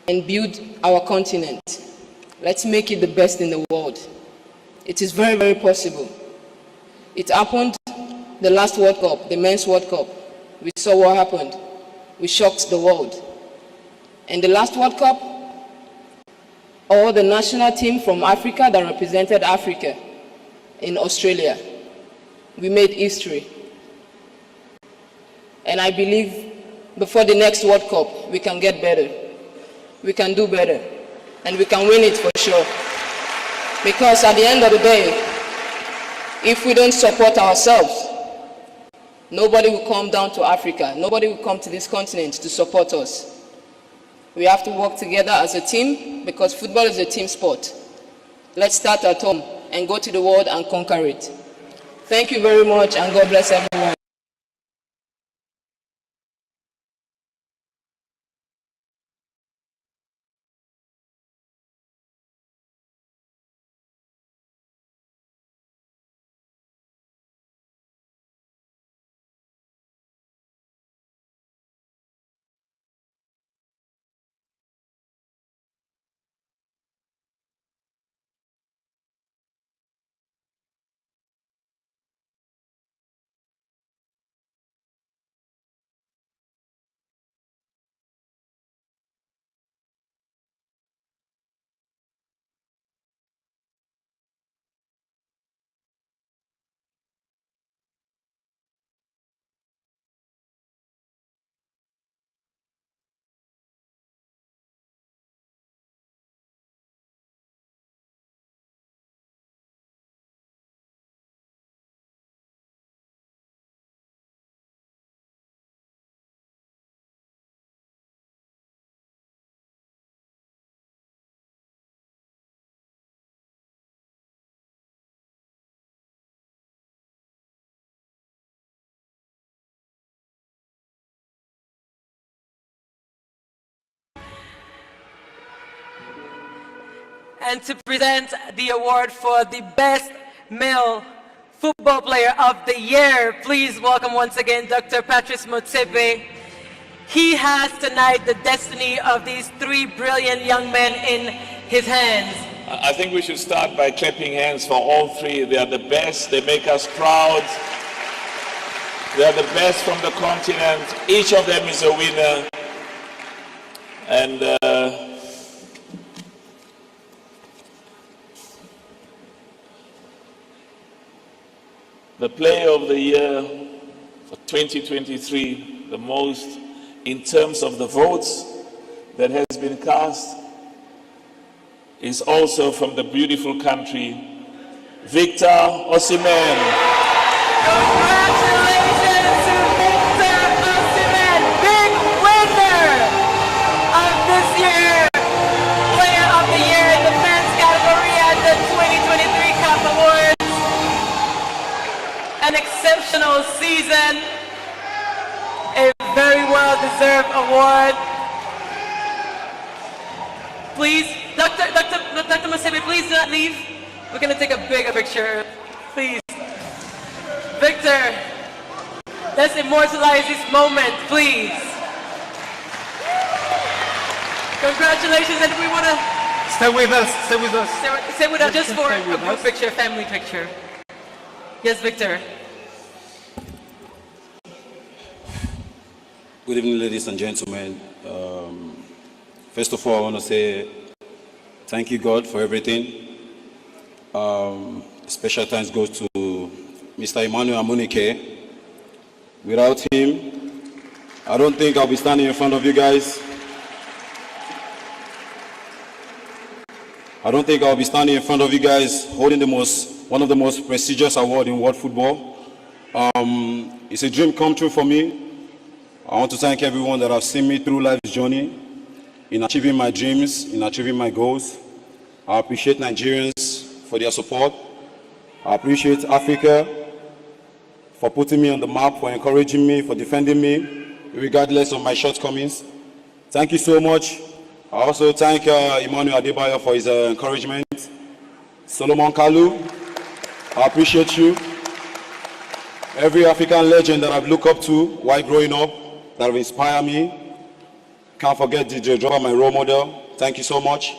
X: and build our continent. Let's make it the best in the world. It is very, very possible. It happened the last World Cup, the Men's World Cup. We saw what happened. We shocked the world. And the last World Cup, all the national team from Africa that represented Africa in Australia, we made history. And I believe before the next World Cup, we can get better. We can do better. And we can win it for sure. Because at the end of the day, if we don't support ourselves, nobody will come down to Africa. Nobody will come to this continent to support us. We have to work together as a team because football is a team sport. Let's start at home and go to the world and conquer it. Thank you very much, and God bless everyone.
P: And to present the award for the Best Male Football Player of the Year, please welcome once again Dr. Patrice Motsepe. He has tonight the destiny of these three brilliant young men in his hands.
W: I think we should start by clapping hands for all three. They are the best. They make us proud. They are the best from the continent. Each of them is a winner. And the player of the year for 2023, the most in terms of the votes that has been cast, is also from the beautiful country, Victor Osimhen.
P: Congratulations to Victor Osimhen, big winner of this year, Player of the Year in the men's category at the 2023 CAF Awards. An exceptional season, a very well-deserved award. Please, Dr. Musebe, please do not leave. We're going to take a bigger picture, please. Victor, let's immortalize this moment, please. Congratulations, and we want to...
E: Stay with us, stay with us.
P: Stay with us just for a group picture, family picture. Yes, Victor.
O: Good evening, ladies and gentlemen. First of all, I want to say thank you, God, for everything. Special thanks goes to Mr. Emmanuel Amunike. Without him, I don't think I'll be standing in front of you guys. I don't think I'll be standing in front of you guys holding one of the most prestigious awards in world football. It's a dream come true for me. I want to thank everyone that have seen me through life's journey in achieving my dreams, in achieving my goals. I appreciate Nigerians for their support. I appreciate Africa for putting me on the map, for encouraging me, for defending me, regardless of my shortcomings. Thank you so much. I also thank Emmanuel Adebayo for his encouragement. Solomon Kalu, I appreciate you. Every African legend that I've looked up to while growing up, that have inspired me. Can't forget DJ Drogba, my role model. Thank you so much.